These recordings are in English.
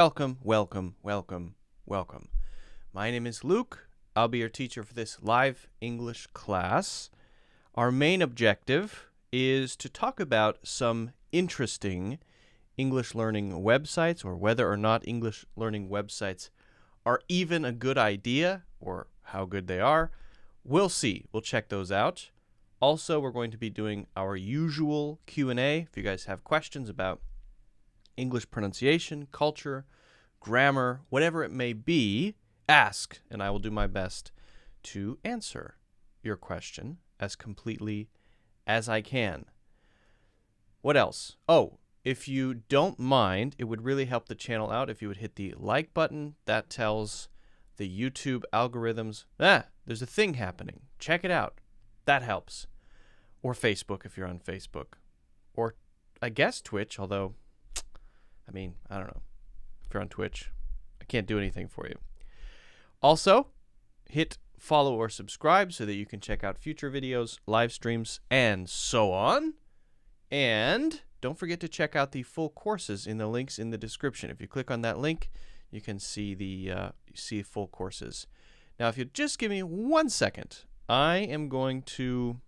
Welcome, welcome, welcome, welcome. My name is Luke. I'll be your teacher for this live English class. Our main objective is to talk about some interesting English learning websites, or whether or not English learning websites are even a good idea, or how good they are. We'll see. We'll check those out. Also, we're going to be doing our usual Q&A. If you guys have questions about English pronunciation, culture, grammar, whatever it may be, ask, and I will do my best to answer your question as completely as I can. What else? Oh, if you don't mind, it would really help the channel out if you would hit the like button. That tells the YouTube algorithms, there's a thing happening. Check it out. That helps. Or Facebook if you're on Facebook. Or, I guess, Twitch, although I don't know. If you're on Twitch, I can't do anything for you. Also, hit follow or subscribe so that you can check out future videos, live streams, and so on. And don't forget to check out the full courses in the links in the description. If you click on that link, you can see the full courses. Now, if you just give me 1 second, I am going to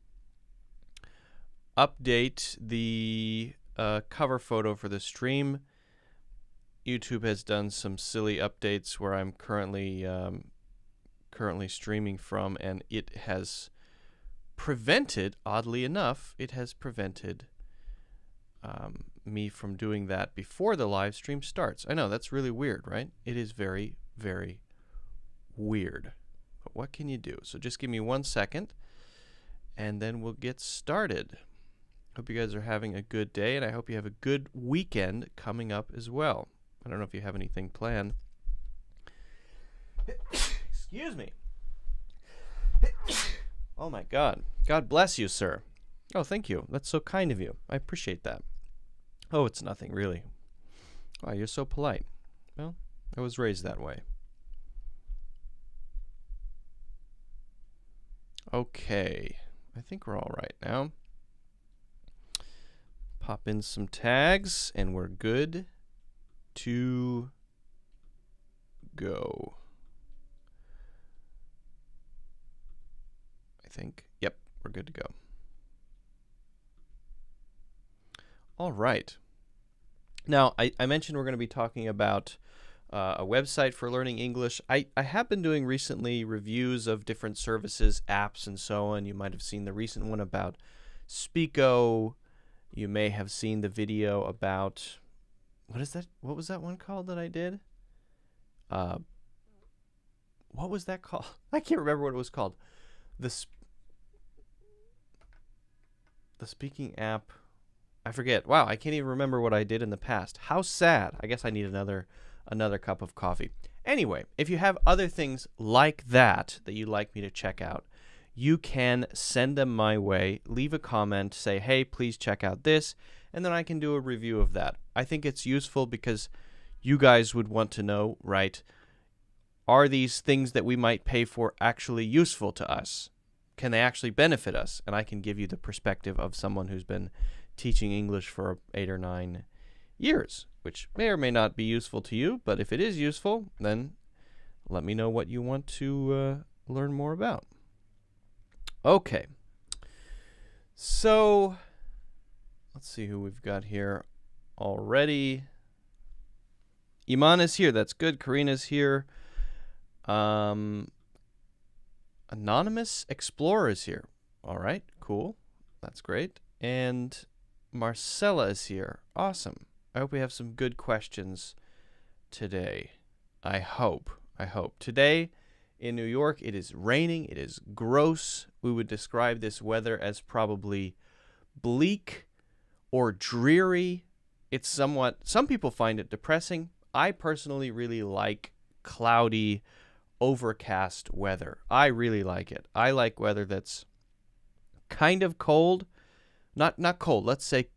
update the cover photo for the stream. YouTube has done some silly updates where I'm currently streaming from, and it has prevented, oddly enough, me from doing that before the live stream starts. I know, that's really weird, right? It is very, very weird. But what can you do? So just give me 1 second, and then we'll get started. Hope you guys are having a good day, and I hope you have a good weekend coming up as well. I don't know if you have anything planned. Excuse me. Oh my God. God bless you, sir. Oh, thank you. That's so kind of you. I appreciate that. Oh, it's nothing, really. Wow, you're so polite. Well, I was raised that way. Okay. I think we're all right now. Pop in some tags, and we're good to go. I think. Yep, we're good to go. All right. Now, I mentioned we're going to be talking about a website for learning English. I have been doing recently reviews of different services, apps, and so on. You might have seen the recent one about Speako. You may have seen the video about, what is that? What was that one called that I did? What was that called? I can't remember what it was called. The speaking app. I forget. Wow, I can't even remember what I did in the past. How sad. I guess I need another cup of coffee. Anyway, if you have other things like that you'd like me to check out, you can send them my way. Leave a comment. Say, hey, please check out this. And then I can do a review of that. I think it's useful because you guys would want to know, right, are these things that we might pay for actually useful to us? Can they actually benefit us? And I can give you the perspective of someone who's been teaching English for 8 or 9 years, which may or may not be useful to you, but if it is useful, then let me know what you want to learn more about. Okay. So let's see who we've got here already. Iman is here. That's good. Karina's here. Anonymous Explorer is here. All right. Cool. That's great. And Marcella is here. Awesome. I hope we have some good questions today. I hope. Today in New York, it is raining. It is gross. We would describe this weather as probably bleak or dreary. It's somewhat, some people find it depressing. I personally really like cloudy, overcast weather. I really like it. I like weather that's kind of cold. Not cold, let's say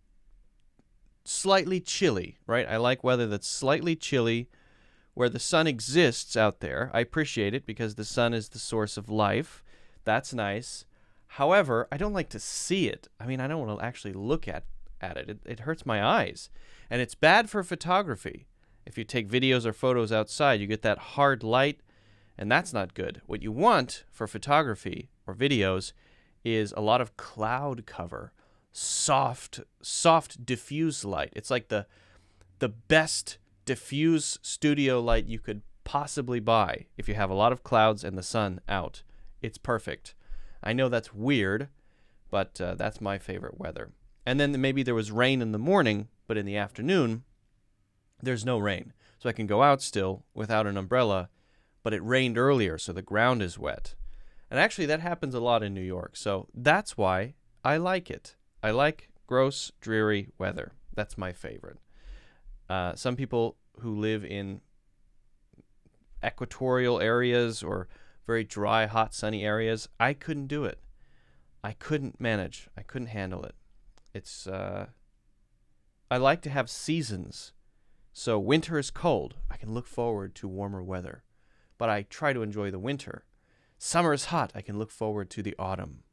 slightly chilly, right? I like weather that's slightly chilly, where the sun exists out there. I appreciate it because the sun is the source of life. That's nice. However, I don't like to see it. I mean, I don't want to actually look at it. It hurts my eyes. And it's bad for photography. If you take videos or photos outside, you get that hard light, and that's not good. What you want for photography or videos is a lot of cloud cover, soft diffuse light. It's like the best diffuse studio light you could possibly buy if you have a lot of clouds and the sun out. It's perfect. I know that's weird, but that's my favorite weather. And then maybe there was rain in the morning, but in the afternoon, there's no rain. So I can go out still without an umbrella, but it rained earlier, so the ground is wet. And actually, that happens a lot in New York. So that's why I like it. I like gross, dreary weather. That's my favorite. Some people who live in equatorial areas or very dry, hot, sunny areas, I couldn't do it. I couldn't manage. I couldn't handle it. It's I like to have seasons. So winter is cold. I can look forward to warmer weather. But I try to enjoy the winter. Summer is hot. I can look forward to the autumn.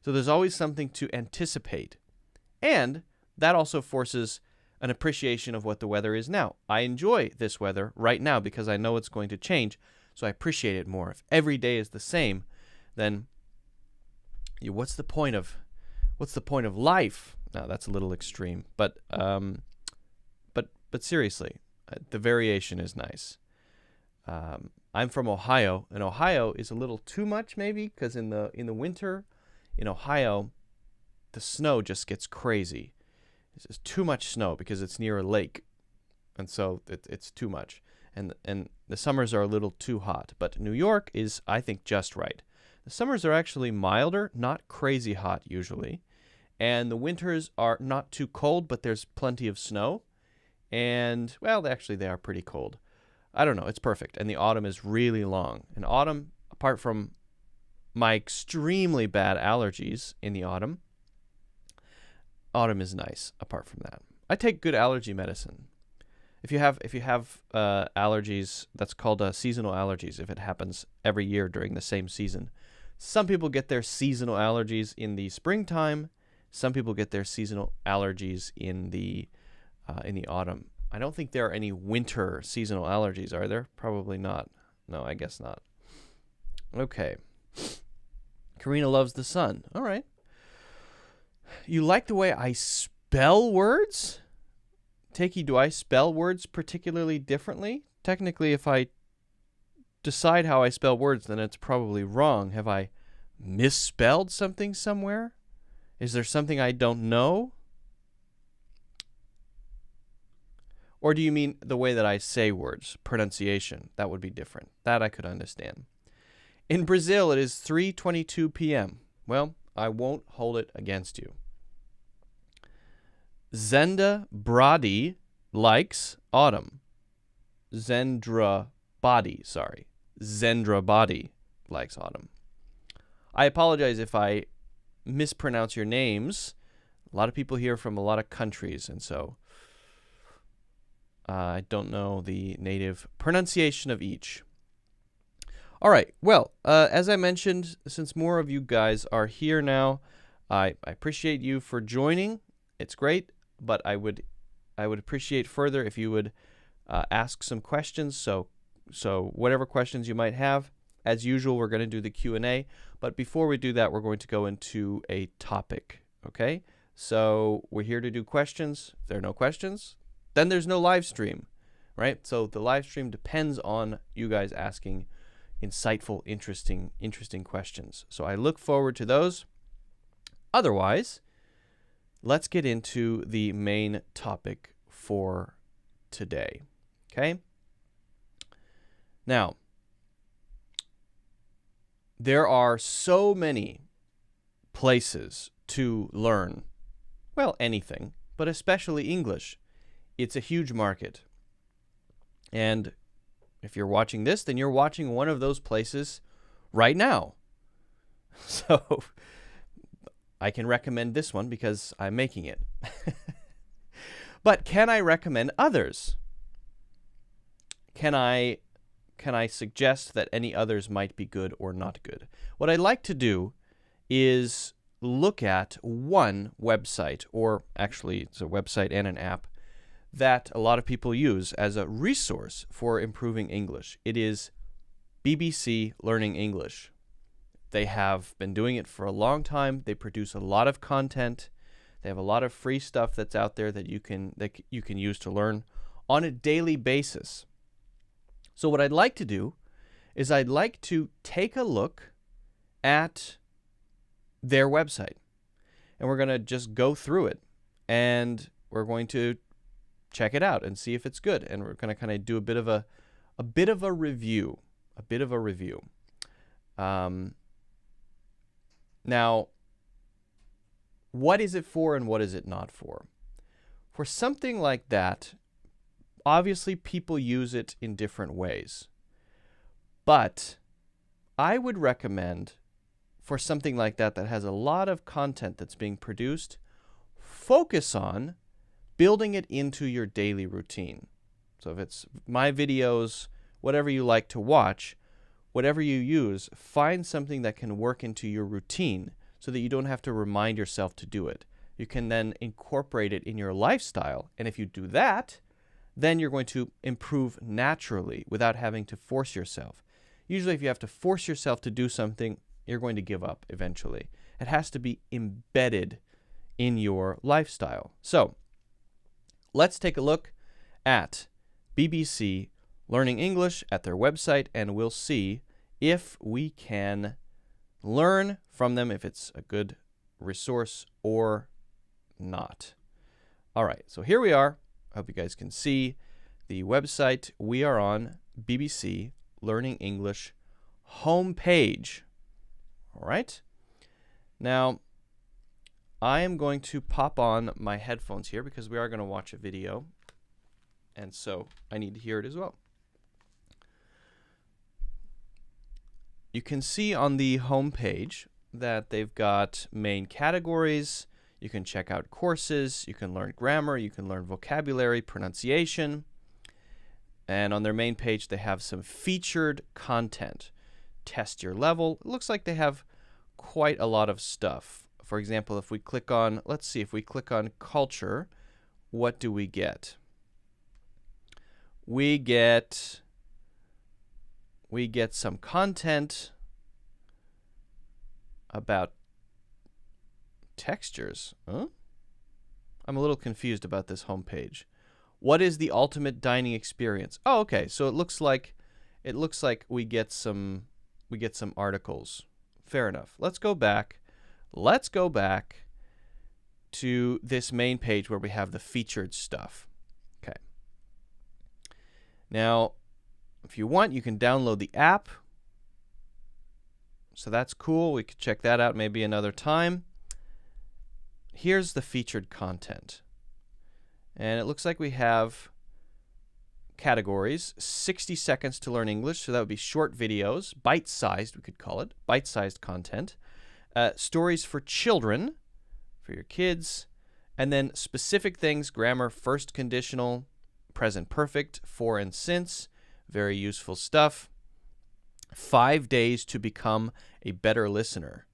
So there's always something to anticipate. And that also forces an appreciation of what the weather is now. I enjoy this weather right now because I know it's going to change, so I appreciate it more. If every day is the same, then what's the point of life? Now that's a little extreme, but seriously, the variation is nice. I'm from Ohio, and Ohio is a little too much maybe because in the winter in Ohio, the snow just gets crazy. It's just too much snow because it's near a lake, and so it's too much. And the summers are a little too hot. But New York is, I think, just right. The summers are actually milder, not crazy hot usually, and the winters are not too cold, but there's plenty of snow. And well, actually, they are pretty cold. I don't know. It's perfect. And the autumn is really long. And autumn, apart from my extremely bad allergies in the autumn is nice apart from that. I take good allergy medicine. If you have allergies, that's called seasonal allergies if it happens every year during the same season. Some people get their seasonal allergies in the springtime. Some people get their seasonal allergies in the autumn. I don't think there are any winter seasonal allergies, are there? Probably not. No, I guess not. Okay. Karina loves the sun. All right. You like the way I spell words? Takey, do I spell words particularly differently? Technically, if I decide how I spell words, then it's probably wrong. Have I misspelled something somewhere? Is there something I don't know? Or do you mean the way that I say words, pronunciation? That would be different. That I could understand. In Brazil, it is 3:22 p.m. Well, I won't hold it against you. Zenda Brady likes autumn. Zendra Body likes autumn. I apologize if I mispronounce your names. A lot of people here from a lot of countries, and so I don't know the native pronunciation of each. All right. Well, as I mentioned, since more of you guys are here now, I appreciate you for joining. It's great, but I would appreciate further if you would ask some questions. So whatever questions you might have, as usual, we're going to do the Q&A. But before we do that, we're going to go into a topic. Okay? So we're here to do questions. If there are no questions, then there's no live stream, right? So the live stream depends on you guys asking insightful, interesting questions. So I look forward to those. Otherwise, let's get into the main topic for today. Okay? Now, there are so many places to learn, well, anything, but especially English. It's a huge market. And if you're watching this, then you're watching one of those places right now. So I can recommend this one because I'm making it. But can I recommend others? Can I suggest that any others might be good or not good? What I'd like to do is look at one website, or actually it's a website and an app, that a lot of people use as a resource for improving English. It is BBC Learning English. They have been doing it for a long time. They produce a lot of content. They have a lot of free stuff that's out there that you can use to learn on a daily basis. So what I'd like to do is I'd like to take a look at their website. And we're going to just go through it. And we're going to check it out and see if it's good. And we're going to kind of do a bit of a review. Now, what is it for and what is it not for? For something like that, obviously people use it in different ways. But I would recommend for something like that that has a lot of content that's being produced, focus on building it into your daily routine. So if it's my videos, whatever you like to watch, whatever you use, find something that can work into your routine so that you don't have to remind yourself to do it. You can then incorporate it in your lifestyle. And if you do that, then you're going to improve naturally without having to force yourself. Usually if you have to force yourself to do something, you're going to give up eventually. It has to be embedded in your lifestyle. So let's take a look at BBC Learning English at their website, and we'll see if we can learn from them, if it's a good resource or not. All right, so here we are. I hope you guys can see the website. We are on BBC Learning English homepage. All right. Now, I am going to pop on my headphones here because we are going to watch a video, and so I need to hear it as well. You can see on the home page that they've got main categories. You can check out courses, you can learn grammar, you can learn vocabulary, pronunciation. And on their main page, they have some featured content. Test your level. It looks like they have quite a lot of stuff. For example, if we click on, let's see, if we click on culture, what do we get? We get some content about textures. Huh? I'm a little confused about this homepage. What is the ultimate dining experience? Oh, okay. So it looks like we get some articles. Fair enough. Let's go back. Let's go back to this main page where we have the featured stuff. Okay. Now, if you want, you can download the app. So that's cool. We could check that out maybe another time. Here's the featured content. And it looks like we have categories. 60 seconds to learn English. So that would be short videos, bite-sized, we could call it, bite-sized content. Stories for children, for your kids. And then specific things, grammar, first conditional, present perfect, for and since. Very useful stuff. 5 days to become a better listener.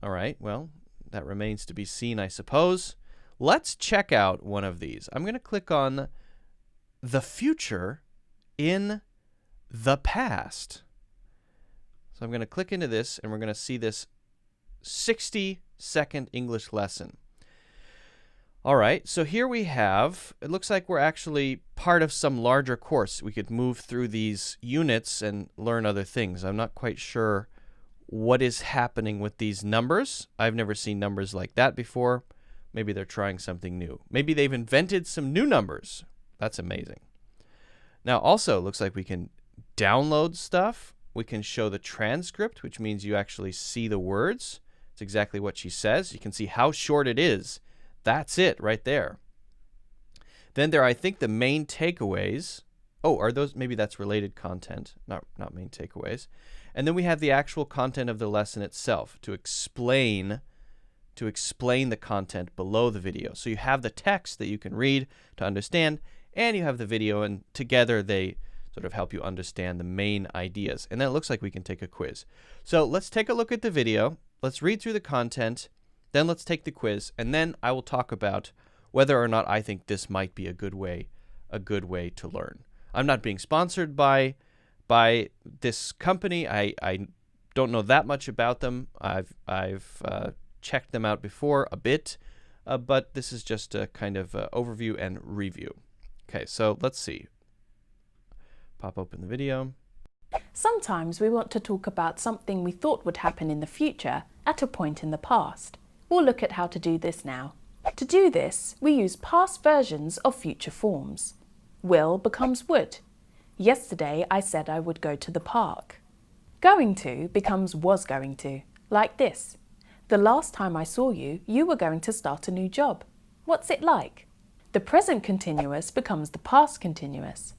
All right, well, that remains to be seen, I suppose. Let's check out one of these. I'm going to click on the future in the past. So I'm going to click into this, and we're going to see this 60-second English lesson. All right, so here we have, it looks like we're actually part of some larger course. We could move through these units and learn other things. I'm not quite sure what is happening with these numbers. I've never seen numbers like that before. Maybe they're trying something new. Maybe they've invented some new numbers. That's amazing. Now, also, it looks like we can download stuff. We can show the transcript, which means you actually see the words. It's exactly what she says. You can see how short it is. That's it right there. Then there are, I think, the main takeaways. Oh, are those, maybe that's related content, not main takeaways. And then we have the actual content of the lesson itself to explain the content below the video. So you have the text that you can read to understand, and you have the video, and together they sort of help you understand the main ideas. And then it looks like we can take a quiz. So let's take a look at the video. Let's read through the content. Then let's take the quiz, and then I will talk about whether or not I think this might be a good way to learn. I'm not being sponsored by this company. I don't know that much about them. I've checked them out before a bit, but this is just a kind of overview and review. Okay, so let's see. Pop open the video. Sometimes we want to talk about something we thought would happen in the future at a point in the past. We'll look at how to do this now. To do this, we use past versions of future forms. Will becomes would. Yesterday I said I would go to the park. Going to becomes was going to, like this. The last time I saw you, you were going to start a new job. What's it like? The present continuous becomes the past continuous.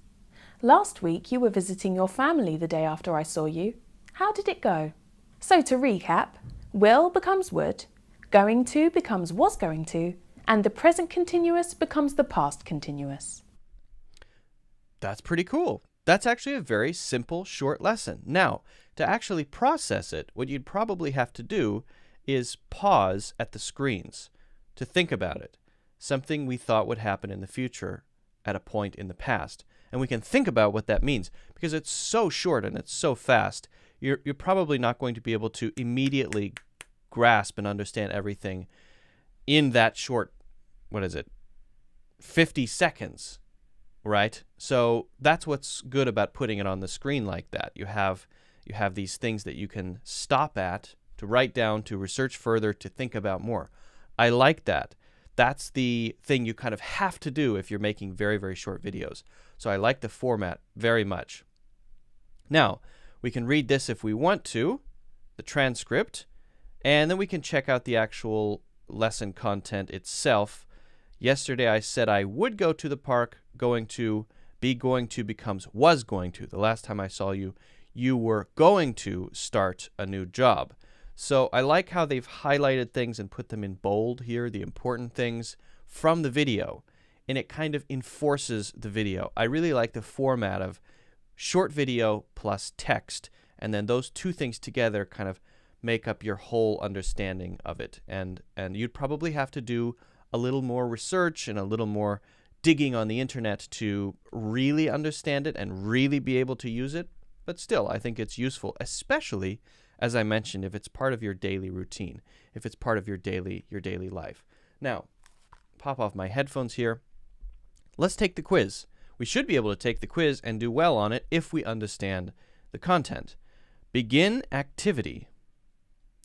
Last week you were visiting your family the day after I saw you. How did it go? So to recap, will becomes would, going to becomes was going to, and the present continuous becomes the past continuous. That's pretty cool. That's actually a very simple, short lesson. Now, to actually process it, what you'd probably have to do is pause at the screens to think about it. Something we thought would happen in the future at a point in the past. And we can think about what that means. Because it's so short and it's so fast, you're probably not going to be able to immediately grasp and understand everything in that short, 50 seconds. Right? So that's what's good about putting it on the screen like that. You have these things that you can stop at, to write down, to research further, to think about more. I like that. That's the thing you kind of have to do if you're making very, very short videos. So I like the format very much. Now, we can read this if we want to, the transcript, and then we can check out the actual lesson content itself. Yesterday I said I would go to the park. Going to becomes was going to. The last time I saw you, you were going to start a new job. So I like how they've highlighted things and put them in bold here, the important things from the video, and it kind of enforces the video. I really like the format of short video plus text, and then those two things together kind of make up your whole understanding of it. And you'd probably have to do a little more research and a little more digging on the internet to really understand it and really be able to use it. But still, I think it's useful, especially, as I mentioned, if it's part of your daily routine, if it's part of your daily life. Now, pop off my headphones here. Let's take the quiz. We should be able to take the quiz and do well on it if we understand the content. Begin activity.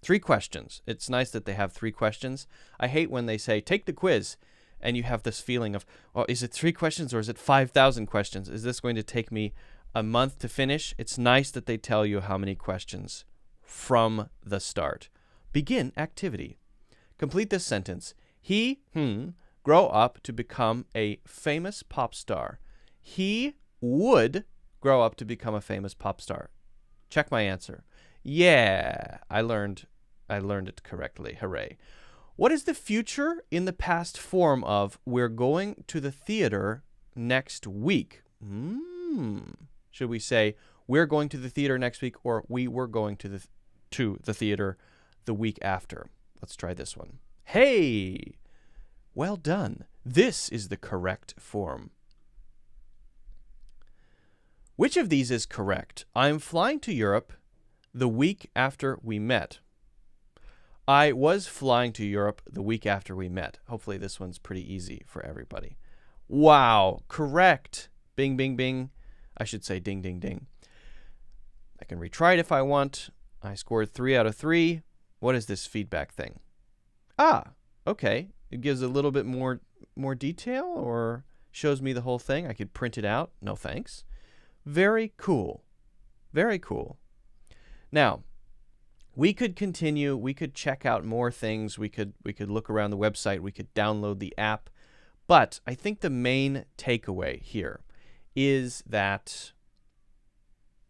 3 questions. It's nice that they have 3 questions. I hate when they say, take the quiz, and you have this feeling of, oh, is it 3 questions or is it 5,000 questions? Is this going to take me a month to finish? It's nice that they tell you how many questions from the start. Begin activity. Complete this sentence. He, grow up to become a famous pop star. He would grow up to become a famous pop star. Check my answer. Yeah, I learned it correctly. Hooray. What is the future in the past form of we're going to the theater next week? Should we say we're going to the theater next week, or we were going to the theater the week after? Let's try this one. Hey! Well done. This is the correct form. Which of these is correct? I'm flying to Europe the week after we met. I was flying to Europe the week after we met. Hopefully this one's pretty easy for everybody. Wow, correct. Bing, bing, bing. I should say ding, ding, ding. I can retry it if I want. I scored 3 out of 3. What is this feedback thing? Ah, okay. It gives a little bit more detail, or shows me the whole thing. I could print it out. No thanks. Very cool. Very cool. Now, we could continue. We could check out more things. We could look around the website. We could download the app. But I think the main takeaway here is that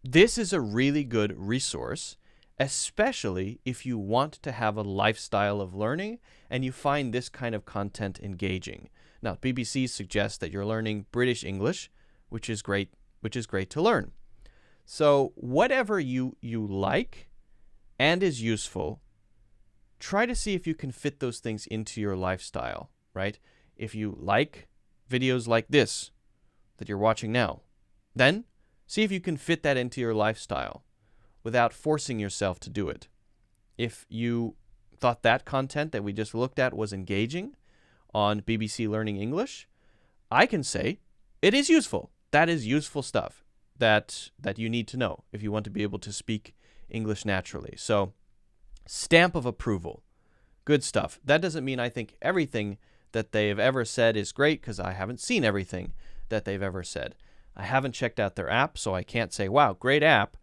this is a really good resource, especially if you want to have a lifestyle of learning and you find this kind of content engaging. Now, BBC suggests that you're learning British English, which is great to learn. So whatever you like and is useful, try to see if you can fit those things into your lifestyle, right? If you like videos like this that you're watching now, then see if you can fit that into your lifestyle without forcing yourself to do it. If you thought that content that we just looked at was engaging on BBC Learning English, I can say it is useful. That is useful stuff that you need to know if you want to be able to speak English naturally. So, stamp of approval. Good stuff. That doesn't mean I think everything that they have ever said is great, because I haven't seen everything that they've ever said. I haven't checked out their app, so I can't say, wow, great app,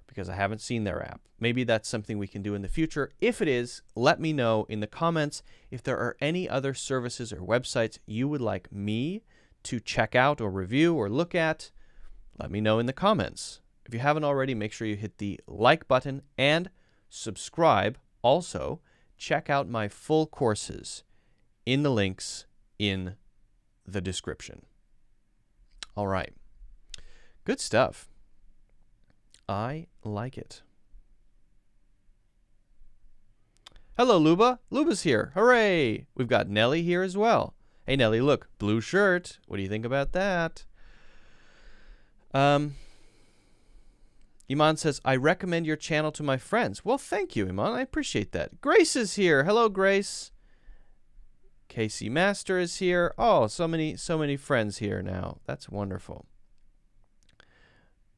because I haven't seen their app. Maybe that's something we can do in the future. If it is, let me know in the comments if there are any other services or websites you would like me to check out or review or look at. Let me know in the comments. If you haven't already, make sure you hit the like button and subscribe. Also, check out my full courses in the links in the description. All right. Good stuff. I like it. Hello, Luba. Luba's here. Hooray! We've got Nellie here as well. Hey, Nellie, look. Blue shirt. What do you think about that? Iman says, I recommend your channel to my friends. Well, thank you, Iman. I appreciate that. Grace is here. Hello, Grace. Casey Master is here. Oh, so many friends here now. That's wonderful.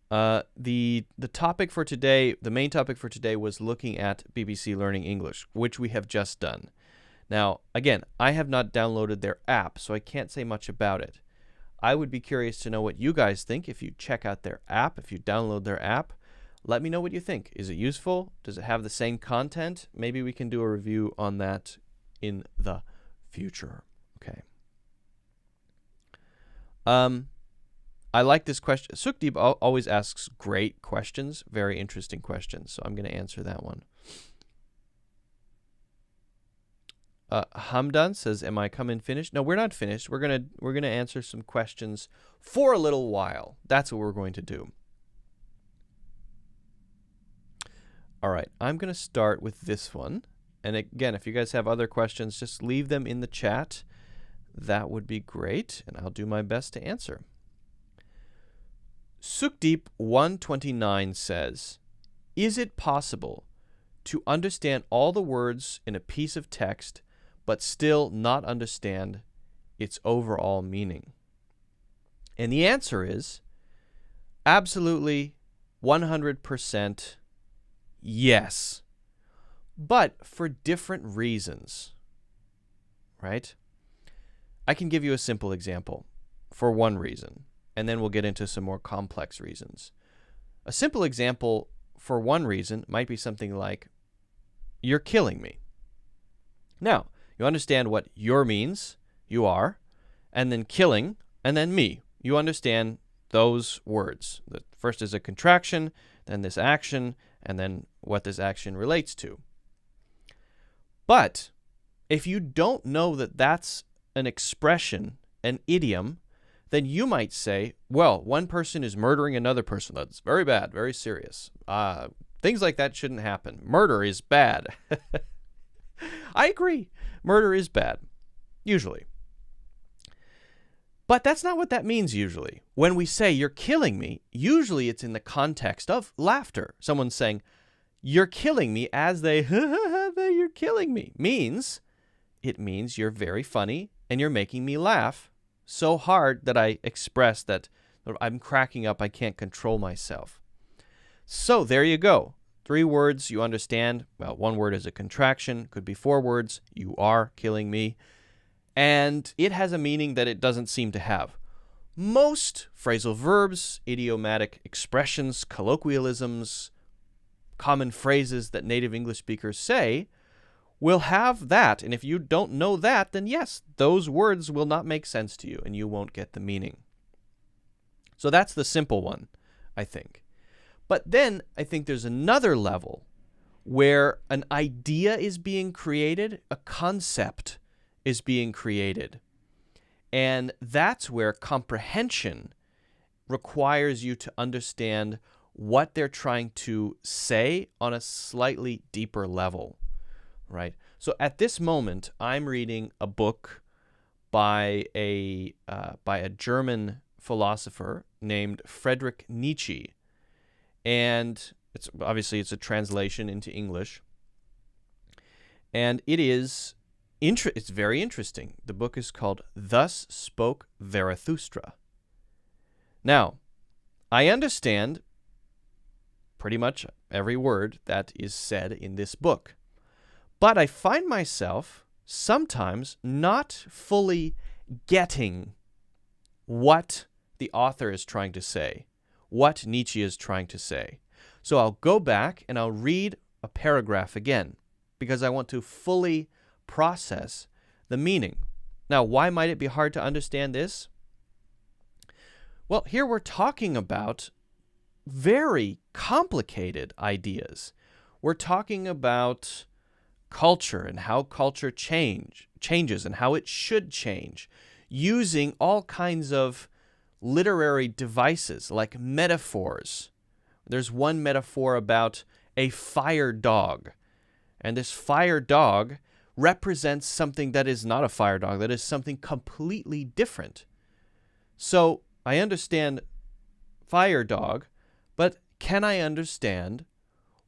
The topic for today, the main topic for today was looking at BBC Learning English, which we have just done. Now, again, I have not downloaded their app, so I can't say much about it. I would be curious to know what you guys think if you check out their app, if you download their app. Let me know what you think. Is it useful? Does it have the same content? Maybe we can do a review on that in the future. Okay. I like this question. Sukhdeep always asks great questions, very interesting questions, so I'm going to answer that one. Hamdan says, "Am I coming finished?" No, we're not finished. We're gonna answer some questions for a little while. That's what we're going to do. All right, I'm going to start with this one. And again, if you guys have other questions, just leave them in the chat. That would be great, and I'll do my best to answer. Sukhdeep129 says, is it possible to understand all the words in a piece of text but still not understand its overall meaning? And the answer is absolutely 100% yes, but for different reasons, right? I can give you a simple example for one reason, and then we'll get into some more complex reasons. A simple example for one reason might be something like, you're killing me. Now, you understand what your means, you are, and then killing, and then me. You understand those words. The first is a contraction, then this action, and then what this action relates to. But if you don't know that that's an expression, an idiom, then you might say, well, one person is murdering another person. That's very bad, very serious. Things like that shouldn't happen. Murder is bad. I agree. Murder is bad, usually. But that's not what that means usually. When we say, you're killing me, usually it's in the context of laughter. Someone saying, you're killing me, as they, you're killing me, it means you're very funny and you're making me laugh so hard that I express that I'm cracking up, I can't control myself. So there you go. 3 words you understand. Well, 1 word is a contraction. Could be 4 words. You are killing me. And it has a meaning that it doesn't seem to have. Most phrasal verbs, idiomatic expressions, colloquialisms, common phrases that native English speakers say will have that. And if you don't know that, then yes, those words will not make sense to you and you won't get the meaning. So that's the simple one, I think. But then I think there's another level where an idea is being created, a concept is being created. And that's where comprehension requires you to understand what they're trying to say on a slightly deeper level, right? So at this moment, I'm reading a book by a German philosopher named Friedrich Nietzsche, and it's a translation into English, and it's very interesting. The book is called "Thus Spoke Zarathustra." Now, I understand pretty much every word that is said in this book, but I find myself sometimes not fully getting what the author is trying to say, what Nietzsche is trying to say. So I'll go back and I'll read a paragraph again because I want to fully process the meaning. Now, why might it be hard to understand this? Well, here we're talking about very complicated ideas. We're talking about culture and how culture changes and how it should change, using all kinds of literary devices like metaphors. There's one metaphor about a fire dog, and this fire dog represents something that is not a fire dog, that is something completely different. So I understand fire dog, but can I understand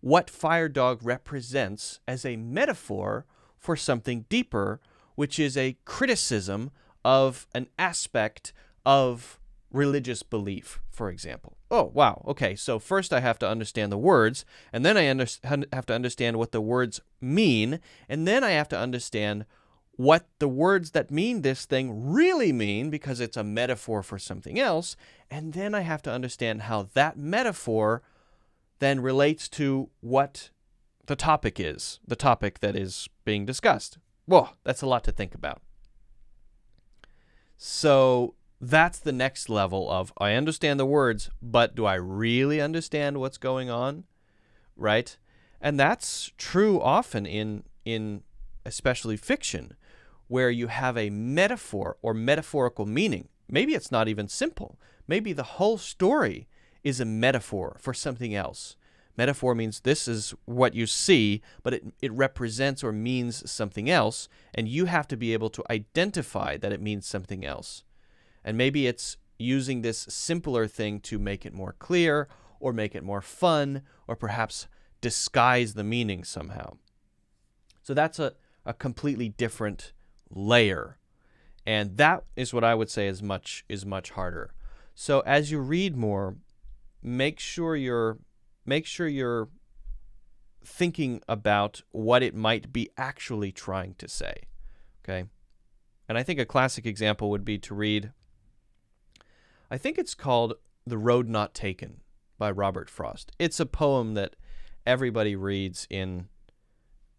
what fire dog represents as a metaphor for something deeper, which is a criticism of an aspect of religious belief, for example? Oh, wow. Okay, so first I have to understand the words, and then I have to understand what the words mean, and then I have to understand what the words that mean this thing really mean, because it's a metaphor for something else, and then I have to understand how that metaphor then relates to what the topic is, the topic that is being discussed. Whoa, that's a lot to think about. So that's the next level of, I understand the words, but do I really understand what's going on? Right? And that's true often in especially fiction, where you have a metaphor or metaphorical meaning. Maybe it's not even simple. Maybe the whole story is a metaphor for something else. Metaphor means this is what you see, but it represents or means something else, and you have to be able to identify that it means something else. And maybe it's using this simpler thing to make it more clear, or make it more fun, or perhaps disguise the meaning somehow. So that's a completely different layer. And that is what I would say is much harder. So as you read more, make sure you're thinking about what it might be actually trying to say. Okay? And I think a classic example would be to read, I think it's called The Road Not Taken by Robert Frost. It's a poem that everybody reads in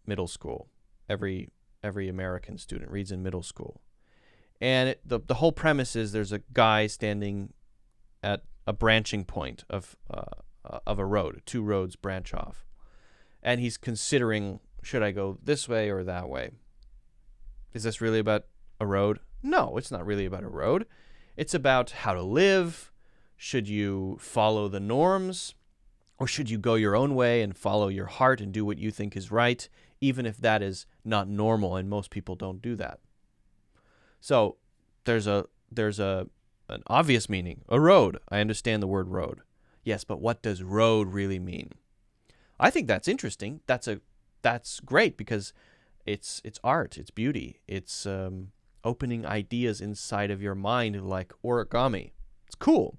middle school. Every American student reads in middle school. And the whole premise is there's a guy standing at a branching point of a road. Two roads branch off. And he's considering, should I go this way or that way? Is this really about a road? No, it's not really about a road. It's about how to live. Should you follow the norms? Or should you go your own way and follow your heart and do what you think is right, even if that is not normal and most people don't do that? So there's an obvious meaning, a road. I understand the word road. Yes, but what does road really mean? I think that's interesting. That's great because it's art, it's beauty, it's opening ideas inside of your mind like origami. It's cool,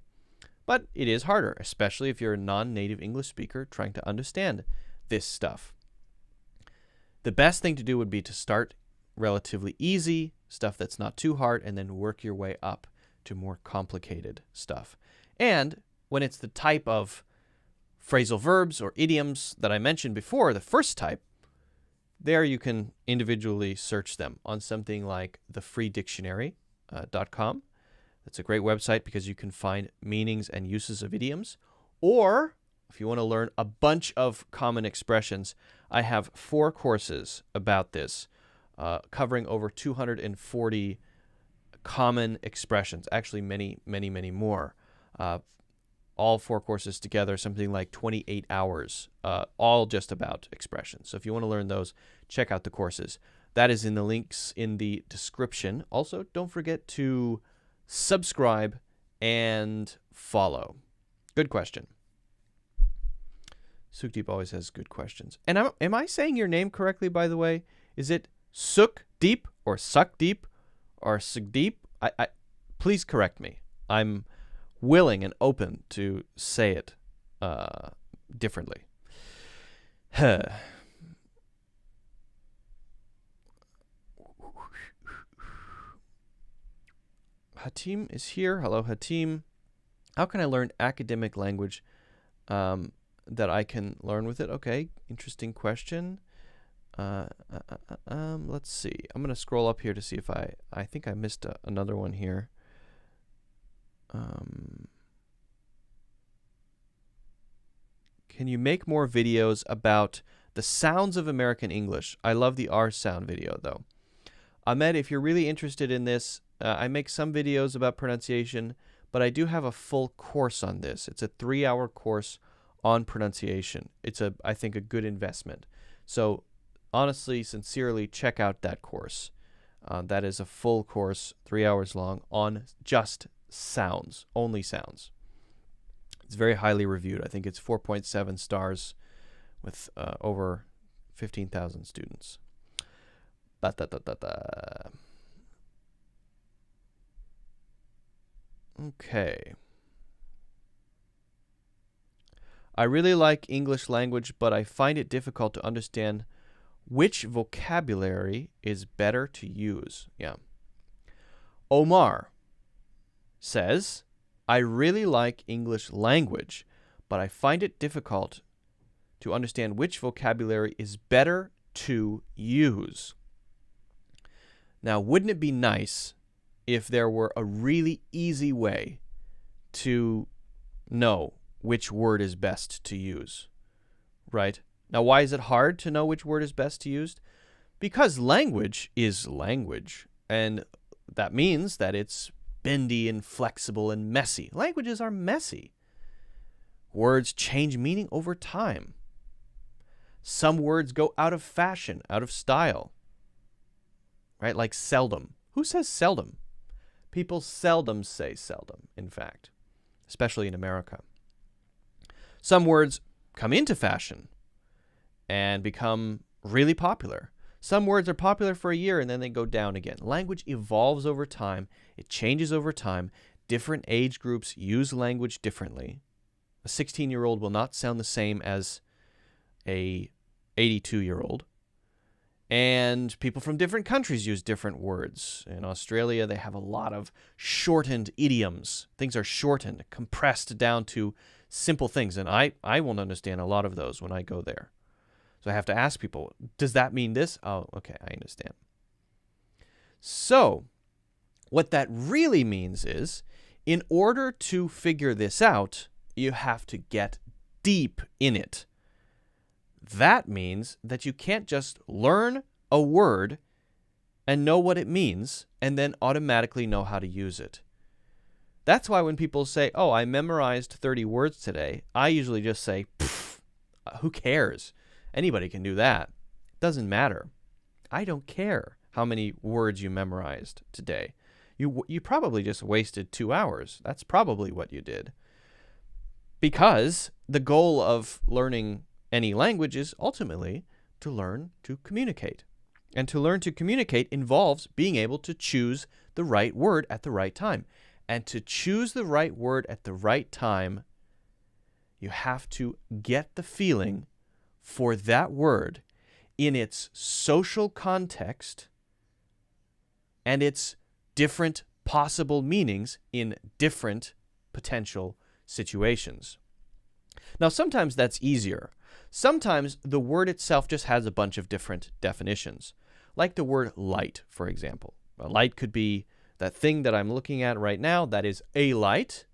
but it is harder, especially if you're a non-native English speaker trying to understand this stuff. The best thing to do would be to start relatively easy, stuff that's not too hard, and then work your way up to more complicated stuff. And when it's the type of phrasal verbs or idioms that I mentioned before, the first type, there you can individually search them on something like thefreedictionary.com. That's a great website because you can find meanings and uses of idioms. Or if you want to learn a bunch of common expressions, I have 4 courses about this, covering over 240 common expressions, actually many, many, many more. All 4 courses together, something like 28 hours, all just about expressions. So if you want to learn those, check out the courses. That is in the links in the description. Also, don't forget to subscribe and follow. Good question. Sukdeep always has good questions. And am I saying your name correctly, by the way? Is it Sukdeep or Sukdeep or Sukdeep? Please correct me. I'm willing and open to say it differently. Hatim is here. Hello, Hatim. How can I learn academic language that I can learn with it? Okay, interesting question. Let's see. I'm going to scroll up here to see if I think I missed another one here. Can you make more videos about the sounds of American English? I love the R sound video, though. Ahmed, if you're really interested in this, I make some videos about pronunciation, but I do have a full course on this. It's a 3-hour course on pronunciation. It's I think, a good investment. So honestly, sincerely, check out that course. That is a full course, 3 hours long, on just sounds, only sounds. It's very highly reviewed. I think it's 4.7 stars with over 15,000 students. Okay. I really like English language, but I find it difficult to understand which vocabulary is better to use. Yeah. Omar says, I really like English language, but I find it difficult to understand which vocabulary is better to use. Now, wouldn't it be nice if there were a really easy way to know which word is best to use, right? Now, why is it hard to know which word is best to use? Because language is language, and that means that it's bendy and flexible and messy. Languages are messy. Words change meaning over time. Some words go out of fashion, out of style, right? Like seldom. Who says seldom? People seldom say seldom, in fact, especially in America. Some words come into fashion and become really popular. Some words are popular for a year and then they go down again. Language evolves over time. It changes over time. Different age groups use language differently. A 16-year-old will not sound the same as a 82-year-old. And people from different countries use different words. In Australia, they have a lot of shortened idioms. Things are shortened, compressed down to simple things. And I won't understand a lot of those when I go there. So I have to ask people, does that mean this? Oh, okay, I understand. So what that really means is, in order to figure this out, you have to get deep in it. That means that you can't just learn a word and know what it means and then automatically know how to use it. That's why when people say, oh, I memorized 30 words today, I usually just say, who cares? Anybody can do that. It doesn't matter. I don't care how many words you memorized today. You probably just wasted 2 hours. That's probably what you did. Because the goal of learning any language is ultimately to learn to communicate. And to learn to communicate involves being able to choose the right word at the right time. And to choose the right word at the right time, you have to get the feeling for that word in its social context and its different possible meanings in different potential situations. Now, sometimes that's easier. Sometimes the word itself just has a bunch of different definitions, like the word light, for example. A light could be that thing that I'm looking at right now, that is a light,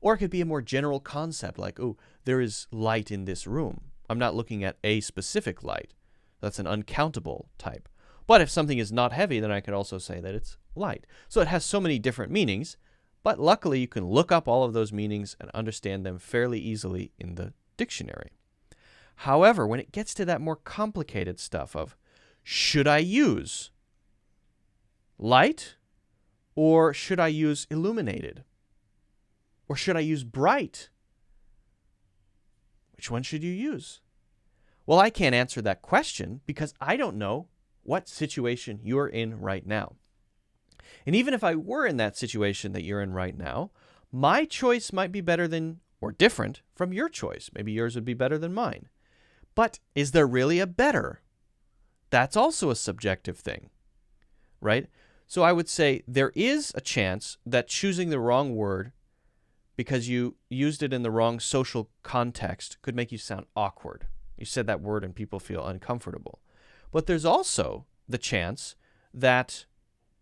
or it could be a more general concept like, oh, there is light in this room. I'm not looking at a specific light. That's an uncountable type. But if something is not heavy, then I could also say that it's light. So it has so many different meanings, but luckily you can look up all of those meanings and understand them fairly easily in the dictionary. However, when it gets to that more complicated stuff of Should I use light, or should I use illuminated? Or should I use bright? Which one should you use? Well, I can't answer that question because I don't know what situation you're in right now. And even if I were in that situation that you're in right now, my choice might be better than or different from your choice. Maybe yours would be better than mine. But is there really a better? That's also a subjective thing, right? So I would say there is a chance that choosing the wrong word because you used it in the wrong social context could make you sound awkward. You said that word and people feel uncomfortable. But there's also the chance that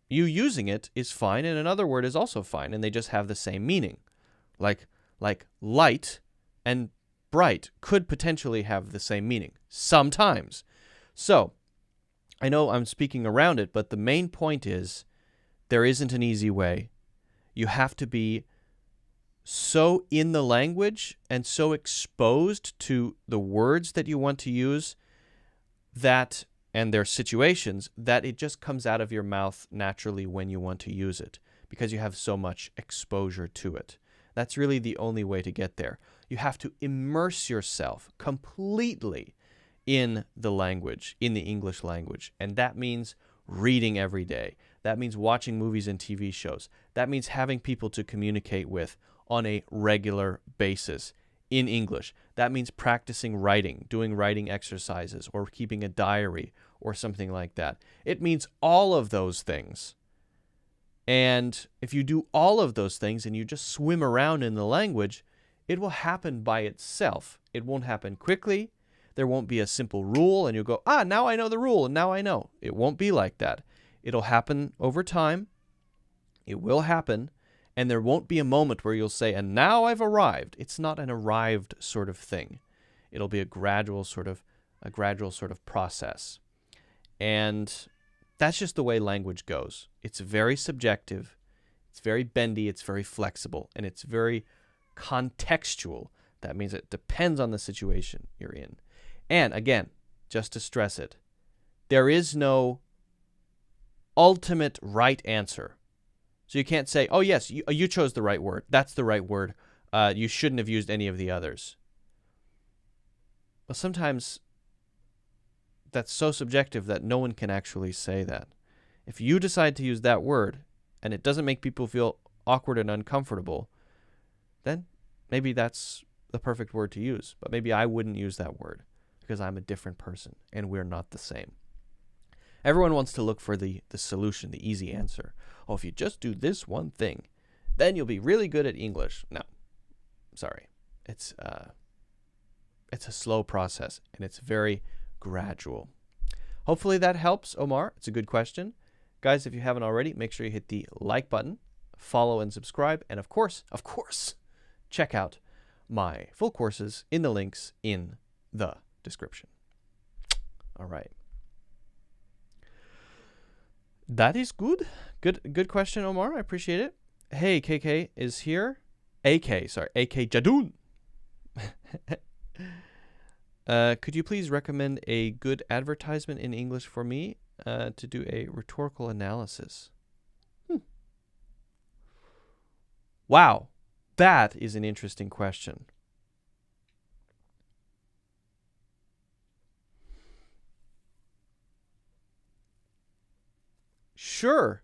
you using it is fine and another word is also fine and they just have the same meaning. Like light and bright could potentially have the same meaning sometimes. So I know I'm speaking around it, but the main point is there isn't an easy way. You have to be so in the language and so exposed to the words that you want to use that and their situations that it just comes out of your mouth naturally when you want to use it because you have so much exposure to it. That's really the only way to get there. You have to immerse yourself completely in the language, in the English language. And that means reading every day. That means watching movies and TV shows. That means having people to communicate with on a regular basis in English. That means practicing writing, doing writing exercises, or keeping a diary or something like that. It means all of those things. And if you do all of those things and you just swim around in the language, it will happen by itself. It won't happen quickly. There won't be a simple rule and you'll go, now I know the rule and now I know. It won't be like that. It'll happen over time. It will happen. And there won't be a moment where you'll say, and now I've arrived. It's not an arrived sort of thing. It'll be a gradual sort of process. And that's just the way language goes. It's very subjective. It's very bendy. It's very flexible. And it's very contextual. That means it depends on the situation you're in. And again, just to stress it, there is no ultimate right answer. So you can't say, oh, yes, you chose the right word. That's the right word. You shouldn't have used any of the others. Well, sometimes that's so subjective that no one can actually say that. If you decide to use that word and it doesn't make people feel awkward and uncomfortable, then maybe that's the perfect word to use. But maybe I wouldn't use that word because I'm a different person and we're not the same. Everyone wants to look for the solution, the easy answer. Oh, if you just do this one thing, then you'll be really good at English. No, sorry. It's a slow process, and it's very gradual. Hopefully that helps, Omar. It's a good question. Guys, if you haven't already, make sure you hit the like button, follow and subscribe, and of course, check out my full courses in the links in the description. All right. That is good. Good question, Omar. I appreciate it. Hey, KK is here. AK Jadun. Could you please recommend a good advertisement in English for me to do a rhetorical analysis? Wow, that is an interesting question. Sure,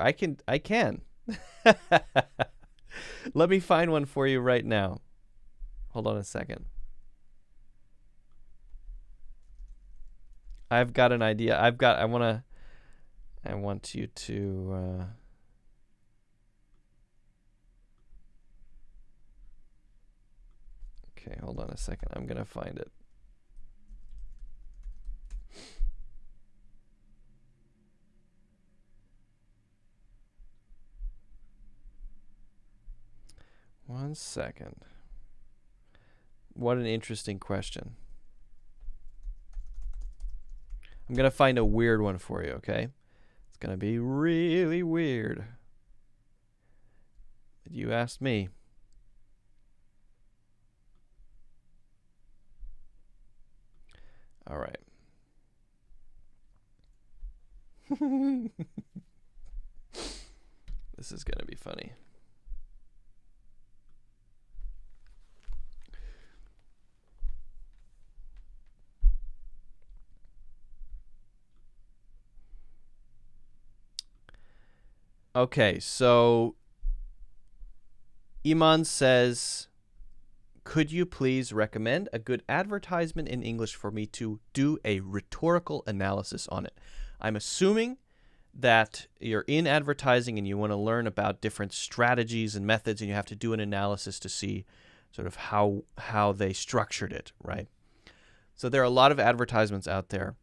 I can. Let me find one for you right now. Hold on a second. I've got an idea. I want you to okay, hold on a second. I'm going to find it. One second. What an interesting question. I'm going to find a weird one for you, okay? It's going to be really weird. You asked me. All right. This is going to be funny. Okay, so Iman says, could you please recommend a good advertisement in English for me to do a rhetorical analysis on it? I'm assuming that you're in advertising and you want to learn about different strategies and methods, and you have to do an analysis to see sort of how they structured it, right? So there are a lot of advertisements out there.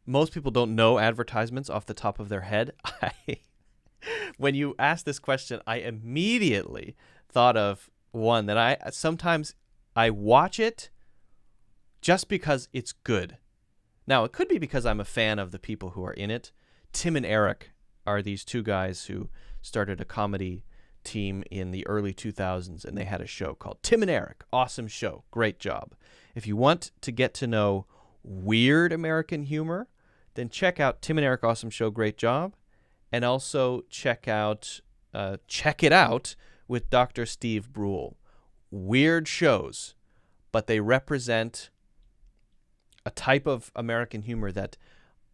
Most people don't know advertisements off the top of their head. When you asked this question, I immediately thought of one that sometimes I watch it just because it's good. Now, it could be because I'm a fan of the people who are in it. Tim and Eric are these two guys who started a comedy team in the early 2000s, and they had a show called Tim and Eric. Awesome show. Great job. If you want to get to know weird American humor, then check out Tim and Eric. Awesome show. Great job. And also check it out with Dr. Steve Brule. Weird shows, but they represent a type of American humor that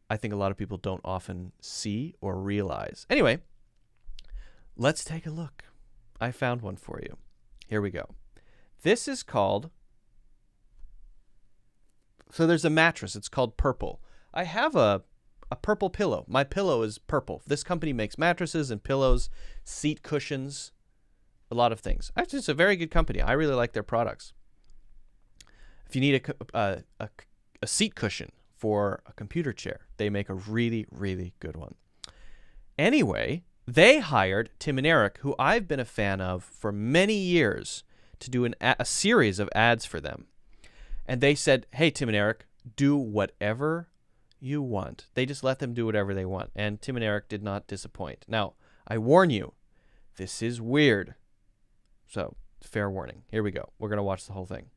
I think a lot of people don't often see or realize. Anyway, let's take a look. I found one for you. Here we go. This is called... So there's a mattress. It's called Purple. I have a purple pillow. My pillow is purple. This company makes mattresses and pillows, seat cushions, a lot of things. Actually, it's a very good company. I really like their products. If you need a seat cushion for a computer chair, they make a really, really good one. Anyway, they hired Tim and Eric, who I've been a fan of for many years, to do a series of ads for them. And they said, hey, Tim and Eric, do whatever you want. They just let them do whatever they want. And Tim and Eric did not disappoint. Now, I warn you, this is weird. So, fair warning. Here we go. We're going to watch the whole thing.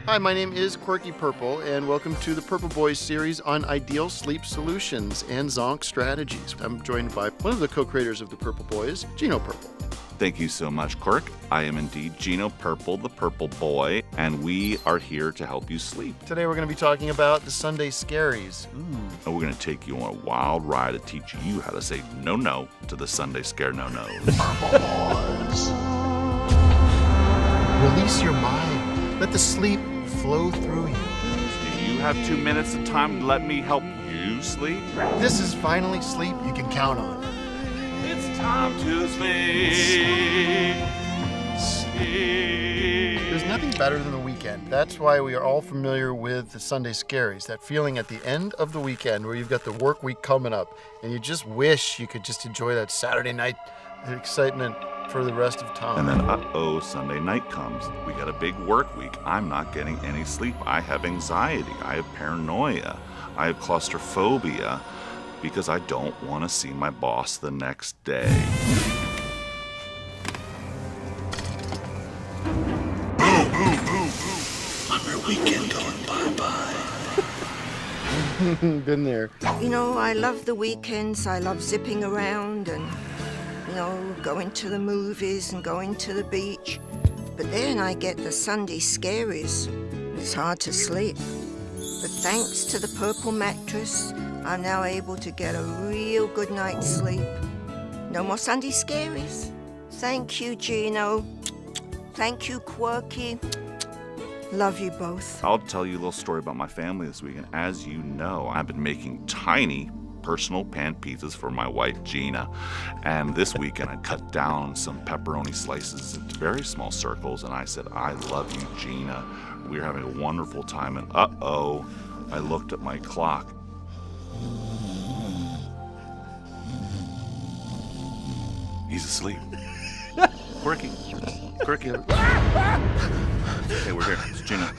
Hi, my name is Quirky Purple, and welcome to the Purple Boys series on ideal sleep solutions and zonk strategies. I'm joined by one of the co-creators of the Purple Boys, Gino Purple. Thank you so much, Quirk. I am indeed Gino Purple, the Purple Boy, and we are here to help you sleep. Today we're going to be talking about the Sunday Scaries. And we're going to take you on a wild ride to teach you how to say no to the Sunday Scare no-nos. Purple Boys. Release your mind. Let the sleep flow through you. Do you have 2 minutes of time to let me help you sleep? This is finally sleep you can count on. It's time to sleep. There's nothing better than the weekend. That's why we are all familiar with the Sunday Scaries, that feeling at the end of the weekend where you've got the work week coming up and you just wish you could just enjoy that Saturday night excitement for the rest of time. And then, Sunday night comes. We got a big work week. I'm not getting any sleep. I have anxiety. I have paranoia. I have claustrophobia because I don't want to see my boss the next day. Summer weekend going bye-bye. Been there. You know, I love the weekends. I love zipping around and, going to the movies and going to the beach. But then I get the Sunday scaries. It's hard to sleep. But thanks to the Purple Mattress, I'm now able to get a real good night's sleep. No more Sunday scaries. Thank you, Gino. Thank you, Quirky. Love you both. I'll tell you a little story about my family this weekend. As you know, I've been making tiny personal pan pizzas for my wife, Gina. And this weekend, I cut down some pepperoni slices into very small circles, and I said, I love you, Gina. We were having a wonderful time, and I looked at my clock. He's asleep. Quirky. Hey, we're here. It's Gina.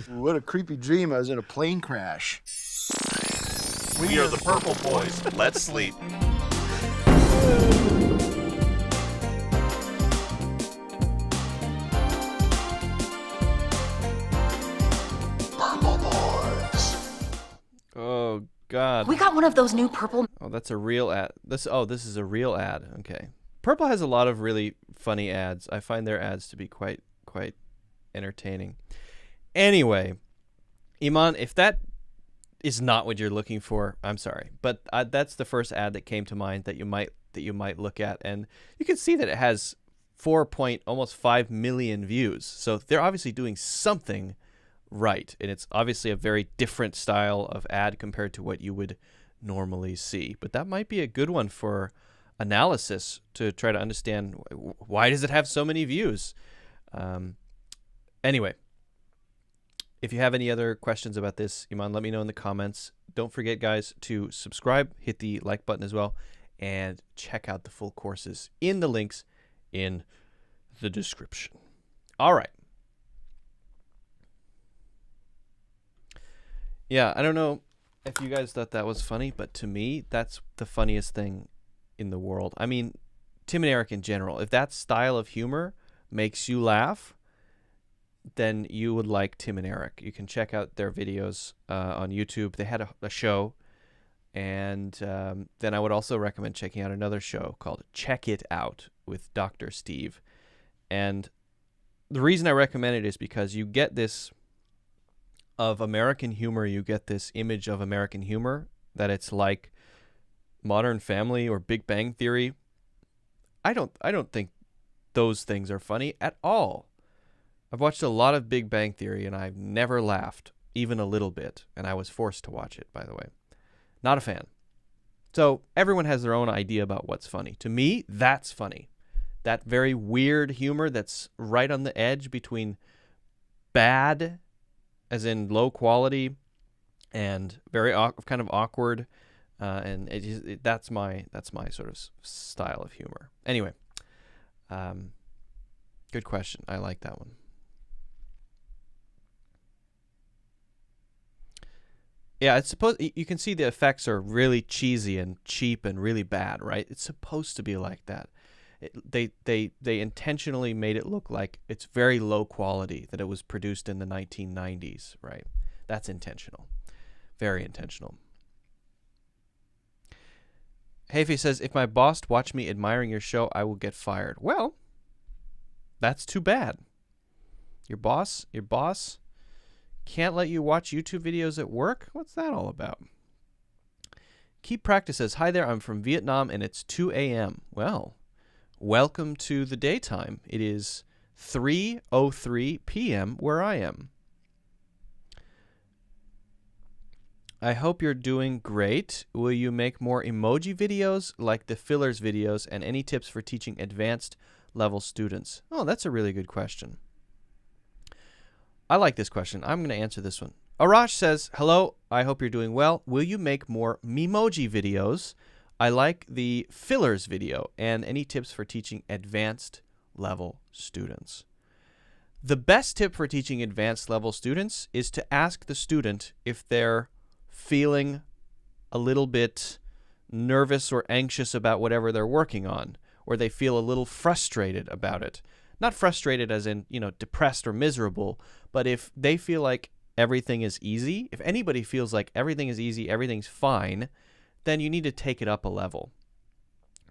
What a creepy dream. I was in a plane crash. We are the Purple Boys. Let's sleep. God. We got one of those new purple. Oh, that's a real ad. This is a real ad. Okay. Purple has a lot of really funny ads. I find their ads to be quite entertaining. Anyway, Iman, if that is not what you're looking for, I'm sorry, but that's the first ad that came to mind that you might look at, and you can see that it has almost 5 million views. So they're obviously doing something right, and it's obviously a very different style of ad compared to what you would normally see. But that might be a good one for analysis to try to understand why does it have so many views. Anyway, if you have any other questions about this, Iman, let me know in the comments. Don't forget, guys, to subscribe, hit the like button as well, and check out the full courses in the links in the description. All right. Yeah, I don't know if you guys thought that was funny, but to me, that's the funniest thing in the world. I mean, Tim and Eric in general, if that style of humor makes you laugh, then you would like Tim and Eric. You can check out their videos on YouTube. They had a show, and then I would also recommend checking out another show called Check It Out with Dr. Steve. And the reason I recommend it is because you get this of American humor, you get this image of American humor that it's like Modern Family or Big Bang Theory. I don't think those things are funny at all. I've watched a lot of Big Bang Theory, and I've never laughed, even a little bit, and I was forced to watch it, by the way. Not a fan. So everyone has their own idea about what's funny. To me, that's funny. That very weird humor that's right on the edge between bad, as in low quality, and very kind of awkward, and that's my sort of style of humor. Anyway, good question. I like that one. Yeah, it's supposed. You can see the effects are really cheesy and cheap and really bad, right? It's supposed to be like that. They intentionally made it look like it's very low quality, that it was produced in the 1990s, right? That's intentional, very intentional. Hefe says, if my boss watched me admiring your show, I will get fired. Well, that's too bad. Your boss can't let you watch YouTube videos at work? What's that all about? Keep Practice says, hi there, I'm from Vietnam and it's 2 a.m. Well, welcome to the daytime. It is 3:03 p.m. where I am. I hope you're doing great. Will you make more emoji videos like the fillers videos, and any tips for teaching advanced level students? Oh, that's a really good question. I like this question. I'm going to answer this one. Arash says, hello, I hope you're doing well. Will you make more memoji videos? I like the fillers video, and any tips for teaching advanced level students? The best tip for teaching advanced level students is to ask the student if they're feeling a little bit nervous or anxious about whatever they're working on, or they feel a little frustrated about it. Not frustrated as in, depressed or miserable, but if they feel like everything is easy, if anybody feels like everything is easy, everything's fine, then you need to take it up a level,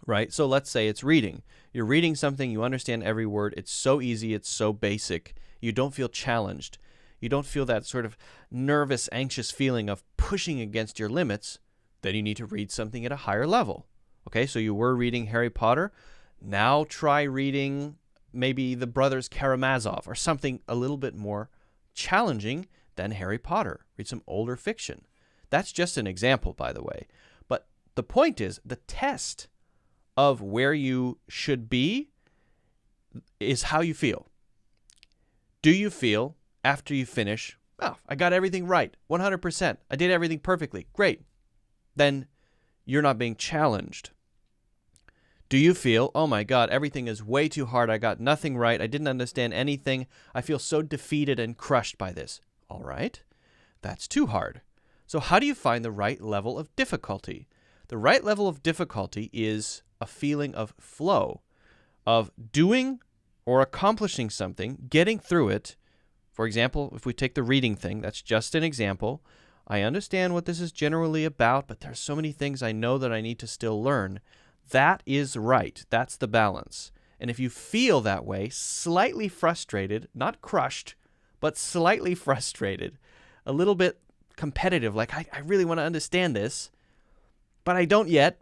right? So let's say it's reading. You're reading something, you understand every word, it's so easy, it's so basic, you don't feel challenged. You don't feel that sort of nervous, anxious feeling of pushing against your limits, then you need to read something at a higher level. Okay, so you were reading Harry Potter, now try reading maybe The Brothers Karamazov or something a little bit more challenging than Harry Potter. Read some older fiction. That's just an example, by the way. But the point is, the test of where you should be is how you feel. Do you feel after you finish, oh, I got everything right, 100%, I did everything perfectly, great. Then you're not being challenged. Do you feel, oh my God, everything is way too hard, I got nothing right, I didn't understand anything, I feel so defeated and crushed by this? All right, that's too hard. So how do you find the right level of difficulty? The right level of difficulty is a feeling of flow, of doing or accomplishing something, getting through it. For example, if we take the reading thing, that's just an example. I understand what this is generally about, but there's so many things I know that I need to still learn. That is right. That's the balance. And if you feel that way, slightly frustrated, not crushed, but slightly frustrated, a little bit competitive, like I really want to understand this, but I don't yet,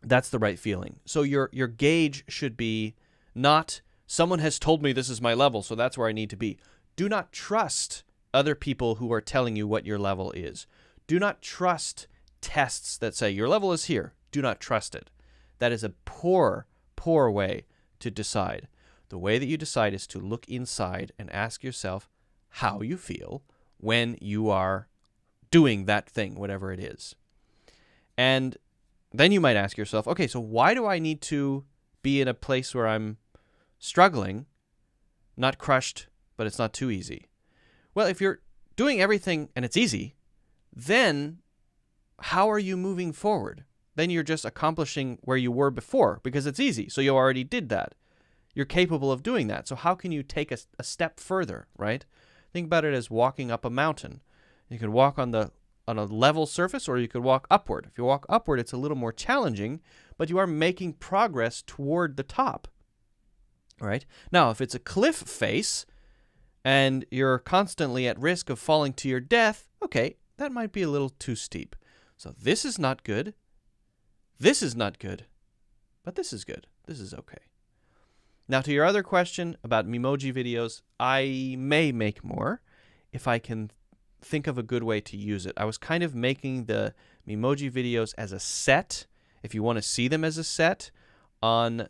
that's the right feeling. So your gauge should be not, someone has told me this is my level, so that's where I need to be. Do not trust other people who are telling you what your level is. Do not trust tests that say your level is here. Do not trust it. That is a poor, poor way to decide. The way that you decide is to look inside and ask yourself how you feel when you are doing that thing, whatever it is. And then you might ask yourself, okay, so why do I need to be in a place where I'm struggling, not crushed, but it's not too easy? Well, if you're doing everything and it's easy, then how are you moving forward? Then you're just accomplishing where you were before because it's easy. So you already did that. You're capable of doing that. So how can you take a step further, right? Think about it as walking up a mountain. You could walk on a level surface, or you could walk upward. If you walk upward, it's a little more challenging, but you are making progress toward the top. All right? Now, if it's a cliff face and you're constantly at risk of falling to your death, okay, that might be a little too steep. So this is not good. This is not good. But this is good. This is okay. Now, to your other question about Memoji videos, I may make more if I can think of a good way to use it. I was kind of making the Memoji videos as a set. If you want to see them as a set on